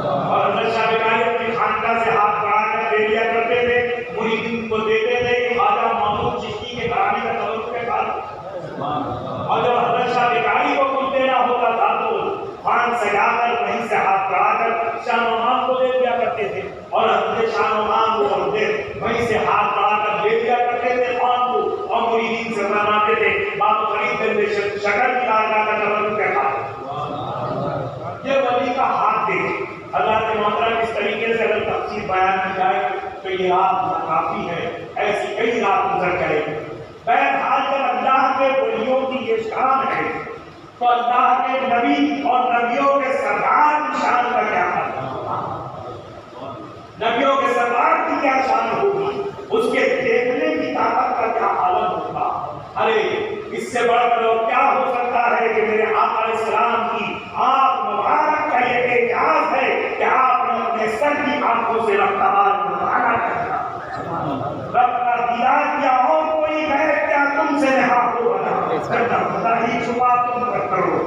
اور حضرت شاہ بگاری اپنی خانقاہ سے ہاتھ بڑھا کر دے دیا کرتے تھے، مریدین کو دیتے تھے کہ خواجہ محمود چشتی کے گھرانے کا توجہ کے بعد، اور جب حضرت شاہ بگاری کو کچھ دینا ہوتا تھا تو خوان سجا کر وہیں سے ہاتھ بڑھا کر شاہ نعمان کو دے دیا کرتے تھے، اور حضرت شاہ نعمان کو وہیں سے ہاتھ بڑھا کر دے دیا کرتے تھے خوان کو، اور مریدین سے فرماتے تھے باب فرید بن شکر کی بارگاہ کا توجہ کے بعد یہ ولی کا ہاتھ دے۔ حضرت محترم اس طریقے سے اگر تفصیل بیان کی جائے تو یہ رات کافی ہے، ایسی کئی رات گزر جائے گی۔ بہرحال جب اللہ کے ولیوں کی یہ شان ہے تو اللہ کے نبی اور نبیوں کے سردار کی شان کا کیا ہے؟ نبیوں کے سردار کی کیا شان ہوگی؟ اس کے دیکھنے کی طاقت کا کیا عالم ہوگا؟ ارے اس سے بڑھ کر کیا ہو سکتا ہے کہ میرے آقا علیہ السلام کی آنکھ مبارک کا یہ اعجاز ہے کہ آپ نے اپنے سر کی آنکھوں سے رب کا مطالعہ کرنا، رب کا دیدار کیا، اور کوئی غیر کیا تم سے نہا ہو کرنا، خدا ہی چھپا تم پر کرو۔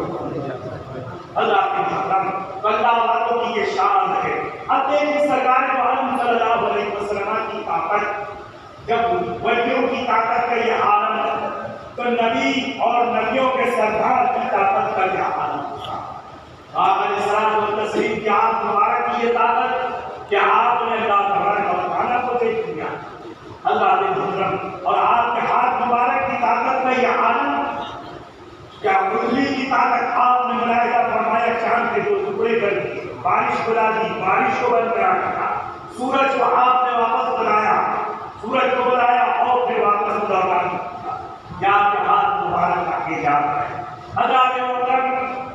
اللہ کے محترم اللہ والوں کی یہ شان ہے۔ اب دیکھیں سرکار عالم صلی اللہ علیہ وسلم کی طاقت، جب ولیوں کی طاقت کا یہ عالم ہے تو نبی اور نبیوں کے سردار کی طاقت کا یہ عالم ہوگا۔ آپ علیہ السلام و تسلیم کی آنکھ مبارک کی یہ طاقت کہ آپ نے اللہ تبارک و تعالیٰ کو دیکھ لیا، اللہ کے محترم، اور آپ کے ہاتھ مبارک کی طاقت کا یہ عالم، کیا انگلی کی طاقت آپ نے ملائکہ فرمایا چاند کے دو ٹکڑے کر دیے، بارش بلا دی، بارش کو بند کرا دیا، سورج کو آپ نے واپس بلایا، سورج کو بلایا اور پھر واپس لوٹا دیا، یا کے ہاتھ مبارک کا اعجاز ہے۔ حضرت محترم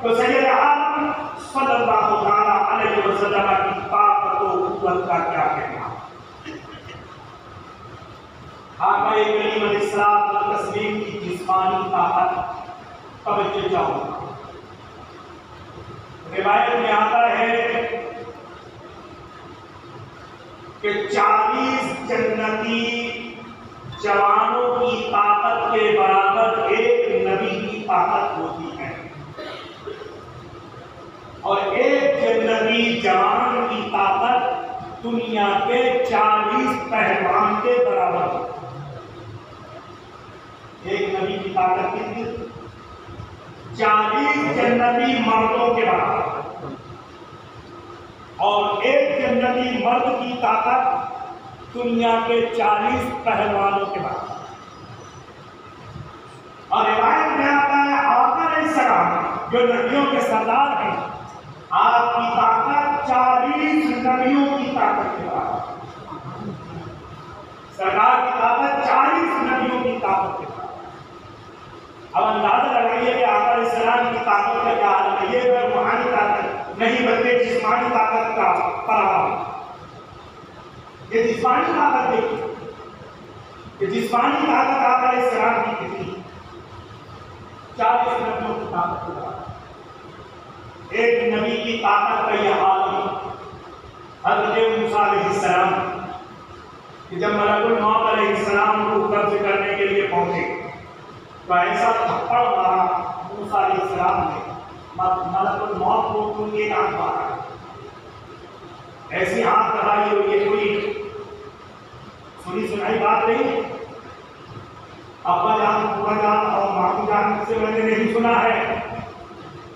تو سید عالم صلی اللہ علیہ وسلم کی طاقت و قوت کا کیا کہنا؟ آقا کریم علیہ الصلوۃ والتسلیم کی جسمانی طاقت توجہ چاہوں گا۔ روایت میں آتا ہے کہ 40 جنتی جوانوں کی طاقت کے برابر ایک نبی کی طاقت ہوتی ہے، اور ایک جنتی جوان کی طاقت دنیا کے 40 پہلوان کے برابر ہوتی ہے۔ ایک نبی کی طاقت کتنی؟ 40 جنتی مردوں کے برابر، اور ایک جنتی مرد کی طاقت دنیا کے 40 پہلوانوں کے برابر۔ اور روایت میں آتا ہے آقا علیہ السلام جو نبیوں کے سردار ہیں، آپ کی طاقت 40 نبیوں کی طاقت کے برابر، سرکار کی طاقت 40 نبیوں کی طاقت کے برابر۔ اب اندازہ لگائیے کہ آقا علیہ السلام کی طاقت کا کیا حال ہے، یہ روحانی طاقت نہیں بلکہ جسمانی طاقت کا پڑاؤ۔ یہ جسمانی طاقت دیکھیے کہ جسمانی طاقت آقا علیہ السلام کی کتنی؟ 40 نبیوں کی طاقت کے برابر۔ ایک نبی کی طاقت کا یہ عالم حضرت موسیٰ علیہ السلام کہ جب ملک الموت علیہ السلام کو قبض کرنے کے لیے پہنچے تو ایسا تھپڑ مارا موسیٰ علیہ السلام نے، ملک الموت کو ان کے آنکھ مارا، ایسی آنکھ لگائی ہو، یہ کوئی سنی سنائی بات نہیں۔ ابا جان، ابا جان اور مامو جان سے میں نے نہیں سنا ہے۔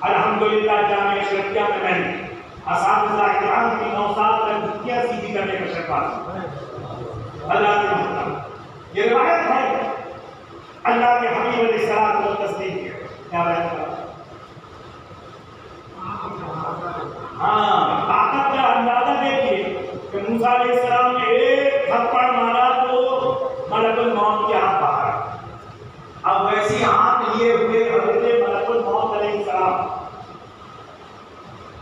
الحمدللہ جامعہ اشرفیہ میں میں نے اساتذہ کرام کی 9 سال تک دھکیاں سیدھی کرنے کا شرف حاصل۔ اللہ کے محترم یہ روایت ہے اللہ کے حبیب علیہ السلام کو علیہ السلام نے ایک تھپڑ مارا تو ملک الموت کی آنکھ باہر آ گئی۔ اب ویسی آنکھ لیے ہوئے حضرت ملک الموت علیہ السلام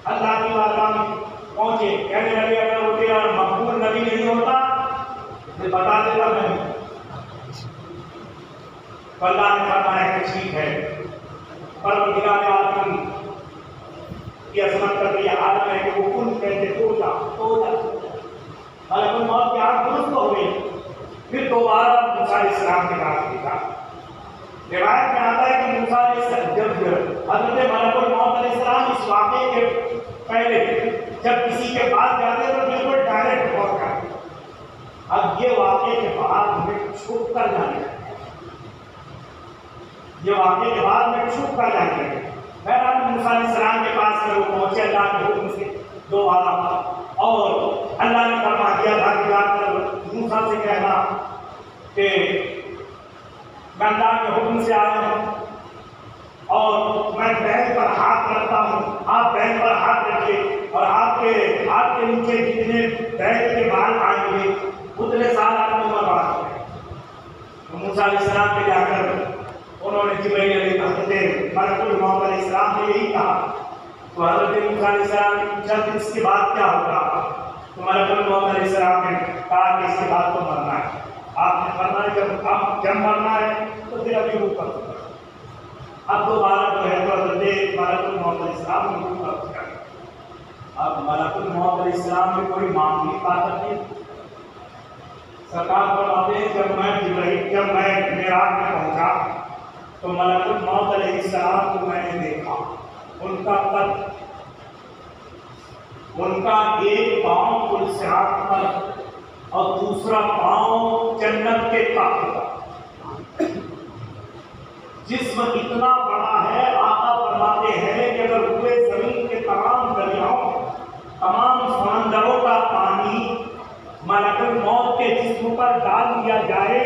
اللہ کی بارگاہ میں پہنچے، کہنے لگے اگر وہ تیرا مقبول نبی نہیں ہوتا تو بتا دیتا میں۔ اللہ نے فرمایا کہ ٹھیک ہے، پروردگار عالم کی عظمت کا یہ عالم ہے کہ وہ کن کہتے تو جا ملک الموت کی آنکھ درست ہو گئی۔ پھر دوبارہ موسیٰ علیہ السلام کے پاس بھیجا۔ روایت میں آتا ہے کہ موسیٰ علیہ السلام جب حضرت ملک الموت علیہ السلام اس واقعے کے پہلے جب کسی کے پاس جاتے تو بالکل ڈائریکٹ پہنچ جاتے، اب یہ واقعے کے بعد میں چھپ کر جانے لگے، یہ واقعے کے بعد میں چھپ کر جانے لگے۔ بہرحال موسیٰ علیہ السلام کے پاس میں وہ پہنچے اللہ کے حکم سے دوبارہ، اور اللہ نے فرما دیا تھا کہ جا کر موسیٰ سے کہنا کہ میں اللہ کے حکم سے آیا ہوں اور میں بہن پر ہاتھ رکھتا ہوں، آپ بہن پر ہاتھ رکھیے اور آپ کے ہاتھ کے نیچے جتنے بہن کے بال آئیں گے اتنے سال آپ کو برباد کریں۔ تو موسیٰ علیہ السلام کے جا کر انہوں نے جبرائیل علیہ حضرت ملک الموت علیہ السلام نے یہی کہا، تو حضرت موسیٰ علیہ السلام نے پوچھا کہ اس کے بعد کیا ہوگا؟ تو ملک الموت علیہ السلام نے کہا کہ اس کے بعد تو مرنا ہے۔ آپ نے فرمایا جب مرنا ہے تو پھر ابھی روح کر دوں۔ اب دوبارہ جو ہے تو حضرت ملک الموت علیہ السلام نے روح کر دیا۔ اب ملک الموت علیہ السلام میں کوئی معمولی طاقت نہیں۔ سرکار فرماتے ہیں جب میں معراج میں پہنچا تو ملک الموت علیہ السلام کو میں نے دیکھا، ان کا قد، ان کا ایک پاؤں پل صراط پر اور دوسرا پاؤں جنت کے طاقت پر، جسم اتنا بڑا ہے آقا فرماتے ہیں کہ اگر پورے زمین کے تمام دریاؤں تمام سمندروں کا پانی ملک الموت کے جسم پر ڈال دیا جائے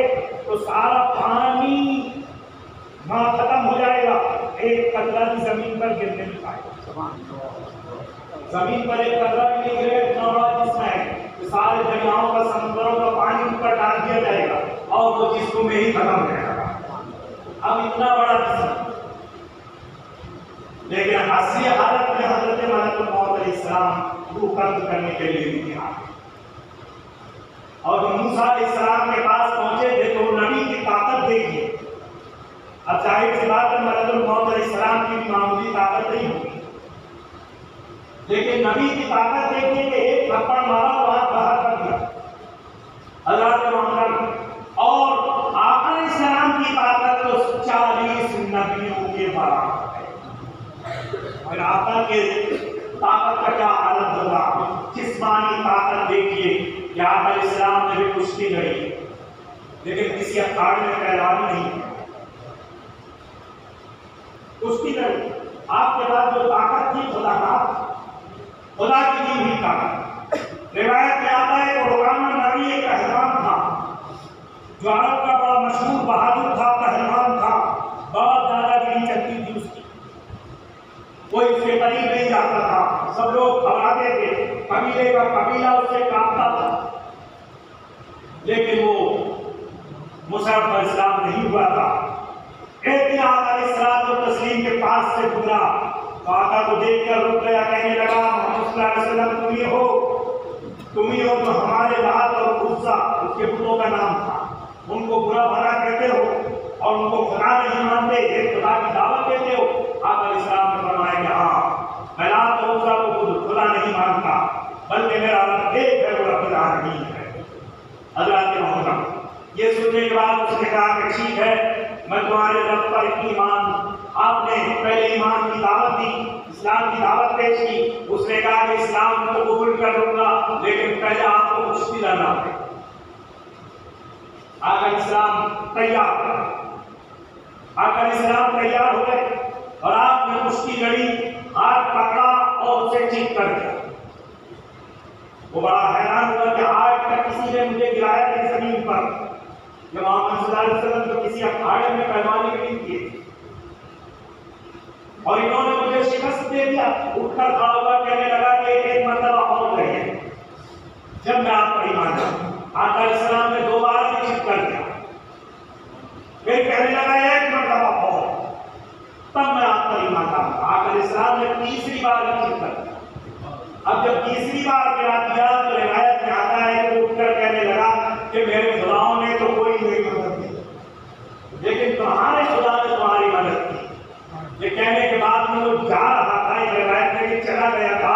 تو سارا پانی وہاں ختم ہو جائے گا، ایک قطرہ بھی زمین پر گرنے نہیں پائے گا۔ زمین پر ایک قطرہ بھی نہیں گرے، اتنا بڑا جسم ہے کہ سارے دریاؤں کا سمندروں کا پانی ان پر ڈال دیا جائے گا اور وہ جسم میں ہی ختم ہو جائے گا۔ اب اتنا بڑا جسم، لیکن اصلی حالت میں حضرت ملک الموت علیہ السلام روح قبض کرنے کے لیے بھی تیار، اور موسیٰ علیہ السلام کے پاس پہنچے تھے تو نبی کی طاقت دیکھیے۔ اب ظاہر سی بات ہے ملک الموت علیہ السلام کی بھی معمولی طاقت نہیں ہوگی، لیکن نبی کی طاقت دیکھیے کہ ایک تھپڑ مارا تو ہاتھ باہر کر دیا حضرت محمد، اور آقا علیہ السلام کی طاقت تو 40 نبیوں کے برابر ہے۔ اور آقا کے طاقت کا کیا حالت ہوگا، جسمانی طاقت دیکھیے کہ آقا علیہ السلام نے بھی کشتی لڑی لیکن کسی اکھاڑے میں پہلوانی نہیں، کشتی لڑی۔ آپ کے پاس جو طاقت تھی خدا کی دی ہوئی طاقت۔ روایت میں آتا ہے کہ روکانہ نبی ایک پہلوان تھا جو عرب کا بڑا مشہور بہادر تھا، پہلوان تھا، بہت دادا گیری چلتی تھی اس کی، کوئی اس کے قریب نہیں جاتا تھا، سب لوگ گھبراتے تھے، قبیلے کا قبیلہ اس سے کانپتا تھا، لیکن وہ مسلم پر اسلام نہیں ہوا تھا۔ ایک دن آقا علیہ السلام و تسلیم کے پاس سے گزرا تو آقا کو دیکھ کر رک گیا، کہنے لگا محمد صلی اللہ علیہ وسلم تم ہی ہو جو ہمارے لات اور عزا، اس کے بتوں کا نام تھا، ان کو برا بھلا کہتے ہو اور ان کو خدا نہیں مانتے، ایک خدا کی دعوت دیتے ہو۔ آقا علیہ السلام نے فرمایا کہ ہاں میں لات اور عزا کو خدا نہیں مانتا بلکہ میرا رب ایک ہے، وہ رب العالمین ہے۔ حضرت محمد یہ سننے کے بعد اس نے کہا کہ ٹھیک ہے میں تمہارے رب پر ایمان، آپ نے پہلے ایمان کی دعوت دی، اسلام کی دعوت پیش کی، اس نے کہا کہ اسلام کو قبول کر لوں گا لیکن پہلے آپ کو کشتی لڑنا ہے۔ آقا علیہ السلام تیار ہو گئے اور آپ نے کشتی لڑی، ہاتھ پکڑا اور اسے ٹھیک کر دیا۔ وہ بڑا حیران ہوا کہ آج تک کسی نے مجھے گرایا نہیں زمین پر، کہ محمد صلی اللہ علیہ وسلم تو کسی اکھاڑے میں پہلوانی نہیں کی اور انہوں نے مجھے شکست دے دیا۔ اٹھ کر کھڑا ہوا کہنے لگا کہ ایک مرتبہ اور رہے، جب میں آپ پر ایمان لایا، آقا علیہ السلام نے 2 بار بھی چپ کر دیا، پھر کہنے لگا 1 مرتبہ اور، تب میں آپ پر ایمان لاؤں گا۔ آقا علیہ السلام نے تیسری بار بھی چپ کر دیا۔ اب جب تیسری بار گرا دیا تو روایت میں آتا ہے کہ اٹھ کر کہنے لگا کہ میرے خداؤں نے تو کوئی نہیں مدد کی، لیکن تمہارے خدا نے تمہاری مدد کی۔ یہ کہنے کے بعد میں وہ جا رہا تھا، ایک روایت میں کہ چلا گیا تھا،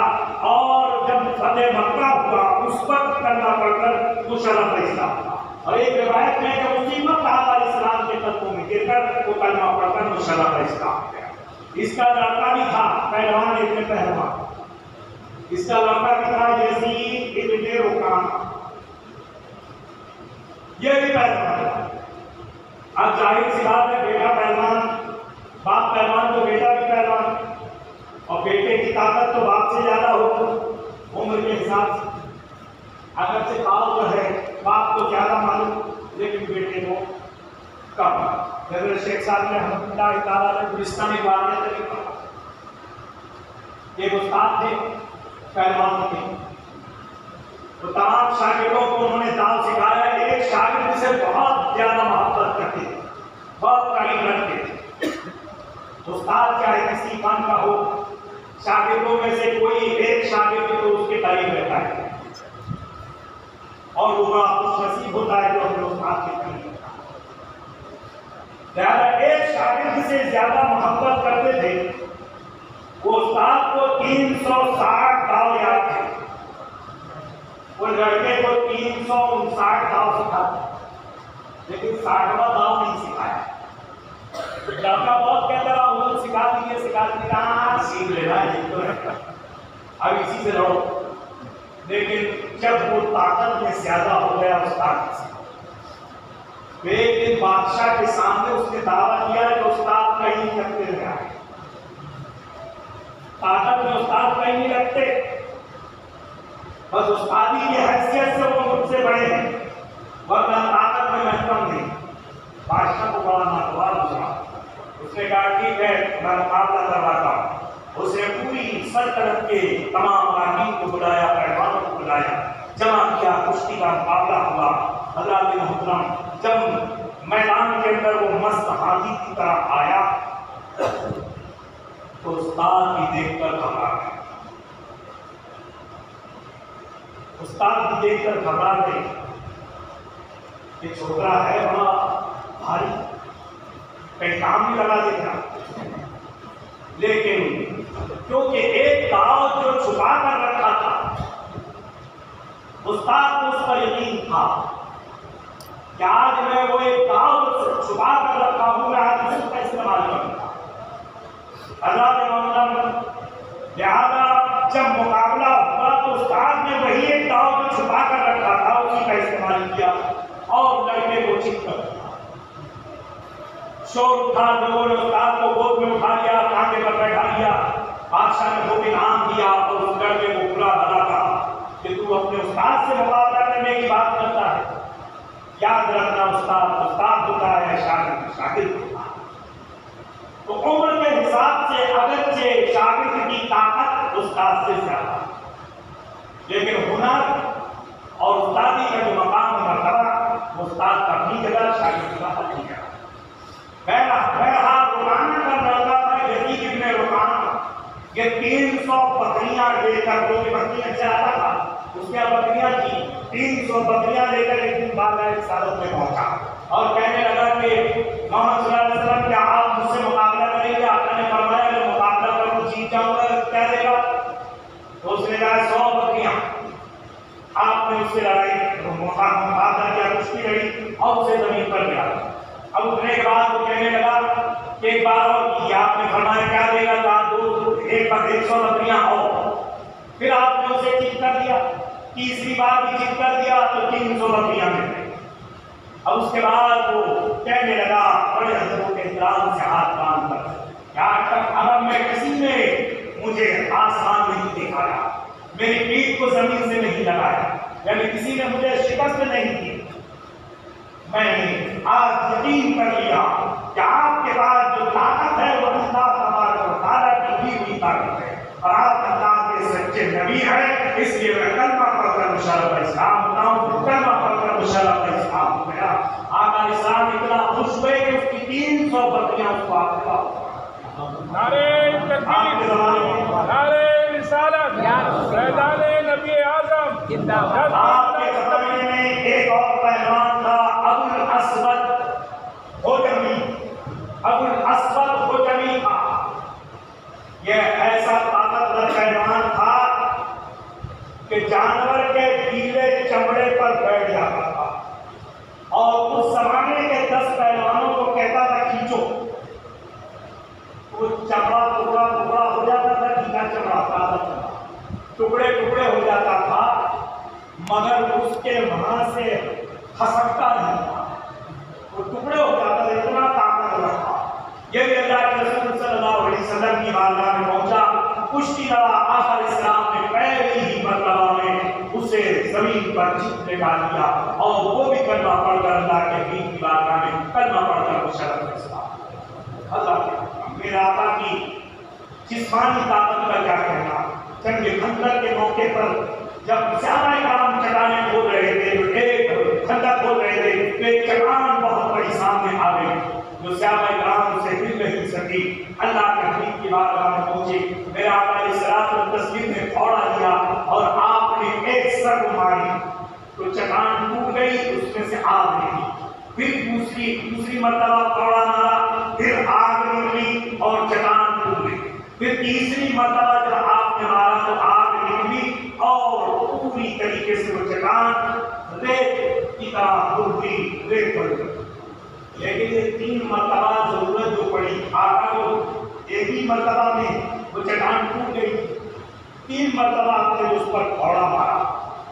اور جب فتح مکہ ہوا اس وقت کرنا پڑ کر مشرف اسلام تھا، اور ایک روایت میں کہ اسی وقت آقا علیہ السلام کے قدموں میں گر کر وہ کلمہ پڑھ کر مشرف اسلام گیا۔ اس کا لڑکا بھی تھا پہلوان ابن پہلوان، اس کا لڑکا بھی تھا یزید ابن رکان، یہ بھی پہلوان تھا۔ اب ظاہر سی بات ہے، بیٹا پہلوان، باپ پہلوان تو بیٹا بھی پہلوان، اور بیٹے کی طاقت تو باپ سے زیادہ ہو عمر کے حساب سے۔ اگرچہ باپ ہے، باپ کو زیادہ معلوم لیکن بیٹے کو کم۔ حضرت شیخ صاحب نے رحمۃ اللہ تعالیٰ نے گلستان واقعہ سے لکھا، ایک استاد تھے پہلوان تھے، تو تمام شاگردوں کو انہوں نے داؤ سکھایا۔ ایک شاگرد سے بہت زیادہ محبت کرتے تھے، بہت قریب رکھتے تھے۔ استاد چاہے کسی فن کا ہو، شاگردوں میں سے کوئی ایک شاگرد تو اس کے قریب رہتا ہے، اور وہ بڑا خوش نصیب ہوتا ہے جو اپنے استاد کے قریب رہتا ہے۔ لہٰذا ایک شاگرد سے زیادہ محبت کرتے تھے۔ وہ استاد کو 360 داؤ یاد تھے، وہ لڑکے کو 359 داؤ سکھاتے، لیکن 60واں داؤ نہیں سکھایا۔ لڑکا بہت کہتا رہا، وہ سکھا دیجیے کہاں سیکھ لینا ہے، تو اب اسی سے لڑو۔ لیکن جب وہ طاقت میں زیادہ ہو گیا استاد سے، ایک دن بادشاہ کے سامنے اس نے دعویٰ کیا کہ استاد کہیں نہیں رکھتے رہا ہے، طاقت میں استاد کہیں نہیں رکھتے، بس استادی کی حیثیت سے وہ مجھ سے بڑے ہیں، ورنہ طاقت میں کم نہیں۔ بادشاہ کو بڑا ناگوار ہوا، اس نے کہا ٹھیک ہے میں مقابلہ کرواتا ہوں۔ اس نے پوری سلطنت کے تمام اراکین کو بلایا، پہلوانوں کو بلایا، جمع کیا، کشتی کا مقابلہ ہوا۔ حضرات محترم، جب میدان کے اندر وہ مست ہاتھی کی طرح آیا تو استاد بھی دیکھ کر گھبرا گئے، استاد بھی دیکھ کر گھبرا گئے۔ یہ چھوکرا ہے بڑا بھاری، کہیں کام بھی لگا دے گا، لیکن کیونکہ ایک داؤ جو چھپا کر رکھا تھا، استاد کو اس پر یقین تھا کہ آج میں وہ ایک داؤ چھپا کر رکھا ہوں، میں آج اس کا استعمال کروں گا۔ حضرات محترم، لہٰذا جب مقابلہ ہوا تو استاد نے وہی ایک داؤ جو چھپا کر رکھا تھا اسی کا استعمال کیا اور لڑکے کو چپ کر دیا۔ شور اٹھا، لوگوں نے استاد کو گود میں اٹھا لیا، کاندھے پر بیٹھا لیا۔ بادشاہ نے خوب انعام دیا اور اس لڑکے کو برا بھلا کہا کہ تو اپنے استاد سے مقابلہ کرنے کی بات کرتا ہے۔ یاد رکھنا، استاد استاد ہوتا ہے، شاگرد شاگرد ہوتا ہے۔ تو عمر کے حساب سے اگرچہ شاگرد کی طاقت استاد سے زیادہ، لیکن ہنر اور استادی کا جو مقام مرتبہ وہ استاد کا اپنی جگہ، شاگرد کا اپنی جگہ۔ بہرحال رکانہ کا لڑکا تھا یزید ابن رکانہ، یہ 300 بکریاں لے کر، جو بکریاں چلاتا تھا اس کے بکریاں تھی، 300 بکریاں لے کر ایک دن بعد رسالت میں پہنچا اور کہنے لگا کہ محمد صلی اللہ علیہ وسلم کیا آپ مجھ سے مقابلہ کریں گے؟ آپ نے فرمایا کہ مقابلہ کروں، جیت جاؤں گا، کیا دے گا؟ تو اس نے کہا 100 بکریاں۔ آپ نے اس سے لڑائی مقابلہ کیا، کشتی لڑی اور اسے زمین پر گیا۔ اب اٹھنے کے بعد وہ کہنے لگا کہ ایک بار اور کی، آپ نے فرمایا کیا دے گا؟ کہا 100 بکریاں اور۔ پھر آپ نے اسے چیت کر دیا، تیسری بار بھی چیت کر دیا تو 300 بکریاں مل گئی۔ اب اس کے بعد وہ کہنے لگا بڑے حضرتوں کے احترام سے ہاتھ باندھ کر کہ آج تک عرب میں کسی نے مجھے آسمان نہیں دکھایا، میری پیٹھ کو زمین سے نہیں لگایا، یعنی کسی نے مجھے شکست نہیں دی۔ میں نے آج یقین کر لیا کہ آپ کے پاس جو طاقت ہے وہ اللہ تبارک و تعالیٰ کی دی ہوئی طاقت ہے، اور آپ اللہ کے سچے نبی ہیں، اس لیے میں کلمہ پڑھ کر مشرف اسلام ہوتا ہوں، کلمہ پڑھ کر مشرف اسلام ہو گیا۔ آقا اسلام اتنا خوش ہوئے کہ اس کی 300 بکریاں اس کو آپ کے نعرہ تکبیر، نعرہ رسالت، فیضان نبی اعظم۔ آپ کے زمانے میں ایک اور پہلوان تھا، ابو الاسود حجمی، ابو الاسود حجمی تھا۔ یہ ایسا طاقتور پہلوان تھا کہ جانور کے گیلے چمڑے پر بیٹھ جاتا تھا اور اس زمانے کے 10 پہلوانوں کو کہتا تھا کھینچو، وہ چمڑا ٹکڑا ٹکڑا ہو جاتا تھا، گیلا چمڑا تازہ ٹکڑے ٹکڑے ہو جاتا تھا، مگر اس کے وہاں سے کھسکتا نہیں تھا، وہ ٹکڑے ہو جاتا تھا، اتنا طاقتور تھا۔ یہ بھی اللہ کے رسول صلی اللہ علیہ وسلم کی بارگاہ میں پہنچا، کشتی لڑا، آخر اسلام نے پہلی ہی مرتبہ میں اسے زمین پر جیت لگا دیا، اور وہ بھی کلمہ پڑھ کر اللہ کے دین کی بارگاہ میں کلمہ پڑھ کر مشرف اسلام۔ اللہ میرے آقا کی جسمانی طاقت کا کیا کہنا، جنگ خندق کے موقع پر جب صحابہ کرام چٹانیں کھود رہے تھے، ایک خندق کھود رہے تھے، تو ایک چٹان بہت بڑی سامنے آ گئی، جو صحابہ کرام سے ہل نہیں سکی، اللہ کے حبیب کی بارگاہ میں پہنچی، میرے آقا علیہ الصلوۃ والتسلیم نے پھوڑا دیا اور آپ نے ایک سر ماری تو چٹان ٹوٹ گئی، اس میں سے آگ نکلی، پھر دوسری مرتبہ پھوڑا مارا، پھر آگ نکلی اور چٹان ٹوٹ گئی، پھر تیسری مرتبہ جب آپ نے مارا تو آگ نکلی اور پوری طریقے سے وہ چٹان ریت کی طرح ڈوبی، ریت بن گئی۔ لیکن یہ 3 مرتبہ ضرورت جو پڑی، آقا کو ایک ہی مرتبہ میں وہ چٹان ٹوٹ گئی، 3 مرتبہ آپ نے اس پر پھوڑا مارا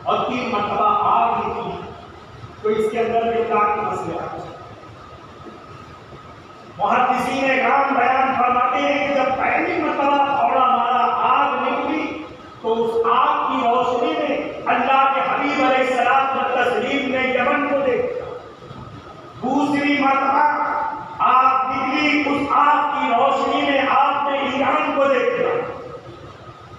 اور 3 مرتبہ آگ نکلی، تو اس کے اندر بھی کیا مسئلہ ہے؟ محدثین اکرام بیان فرماتے ہیں کہ جب پہلی مرتبہ پھوڑا مارا، آگ نکلی، تو اس آگ کی روشنی میں اللہ کے حبیب علیہ الصلوۃ والتسلیم نے یمن کو دیکھا، دوسری مرتبہ آگ نکلی، اس آگ کی روشنی میں آپ نے ایران کو دیکھا،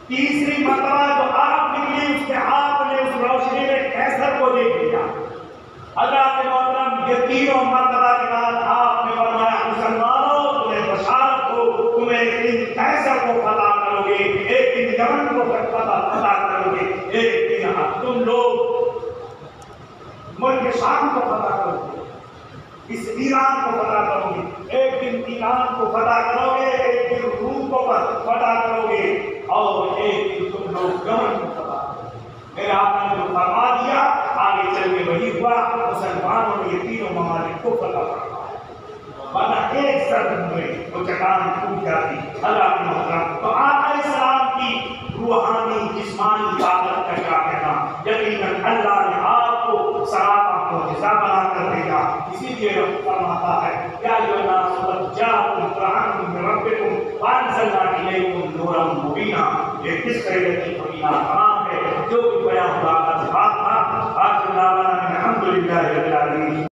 تیسری مرتبہ جو آگ نکلی اس میں آپ نے اس روشنی میں قیصر کو دیکھ لیا۔ اللہ کے محترم، یہ 3 مرتبہ کے بعد آپ نے فرمایا مسلمانوں تمہیں بشارت ہو، تم ایک دن قیصر کو فتح کرو گے، ایک دن یمن کو فتح کرو گے، ایک دن تم لوگ ملک شام کو فتح کرو گے، اس ایران کو فتح کرو گے، ایک دن ایران کو فتح کرو گے، ایک دن روم کو فتح کرو گے، اور ایک دن تم لوگ یمن کو فتح کرو گے۔ میرے آقا نے فرما دیا، آگے چل کے وہی ہوا، مسلمانوں نے یہ 3 ممالک کو فتح کرا، ورنہ ایک سرد میں وہ چٹان ٹوٹ جاتی۔ اللہ کے محترم، تو آقا علیہ السلام کی روحانی جسمانی طاقت کا کیا کہنا، یقیناً اللہ نے آپ کو سراپا معجزہ بنا کر دیا۔ اسی لیے رب فرماتا ہے یا ایھا الناس قد جاءکم برہان من ربکم وانزلنا الیکم نورا مبینا۔ یہ کس طرح کی مبینہ کلام ہے جو کہ بیان خدا کا ذات تھا۔ آخر دعوانا الحمدللہ رب العالمین۔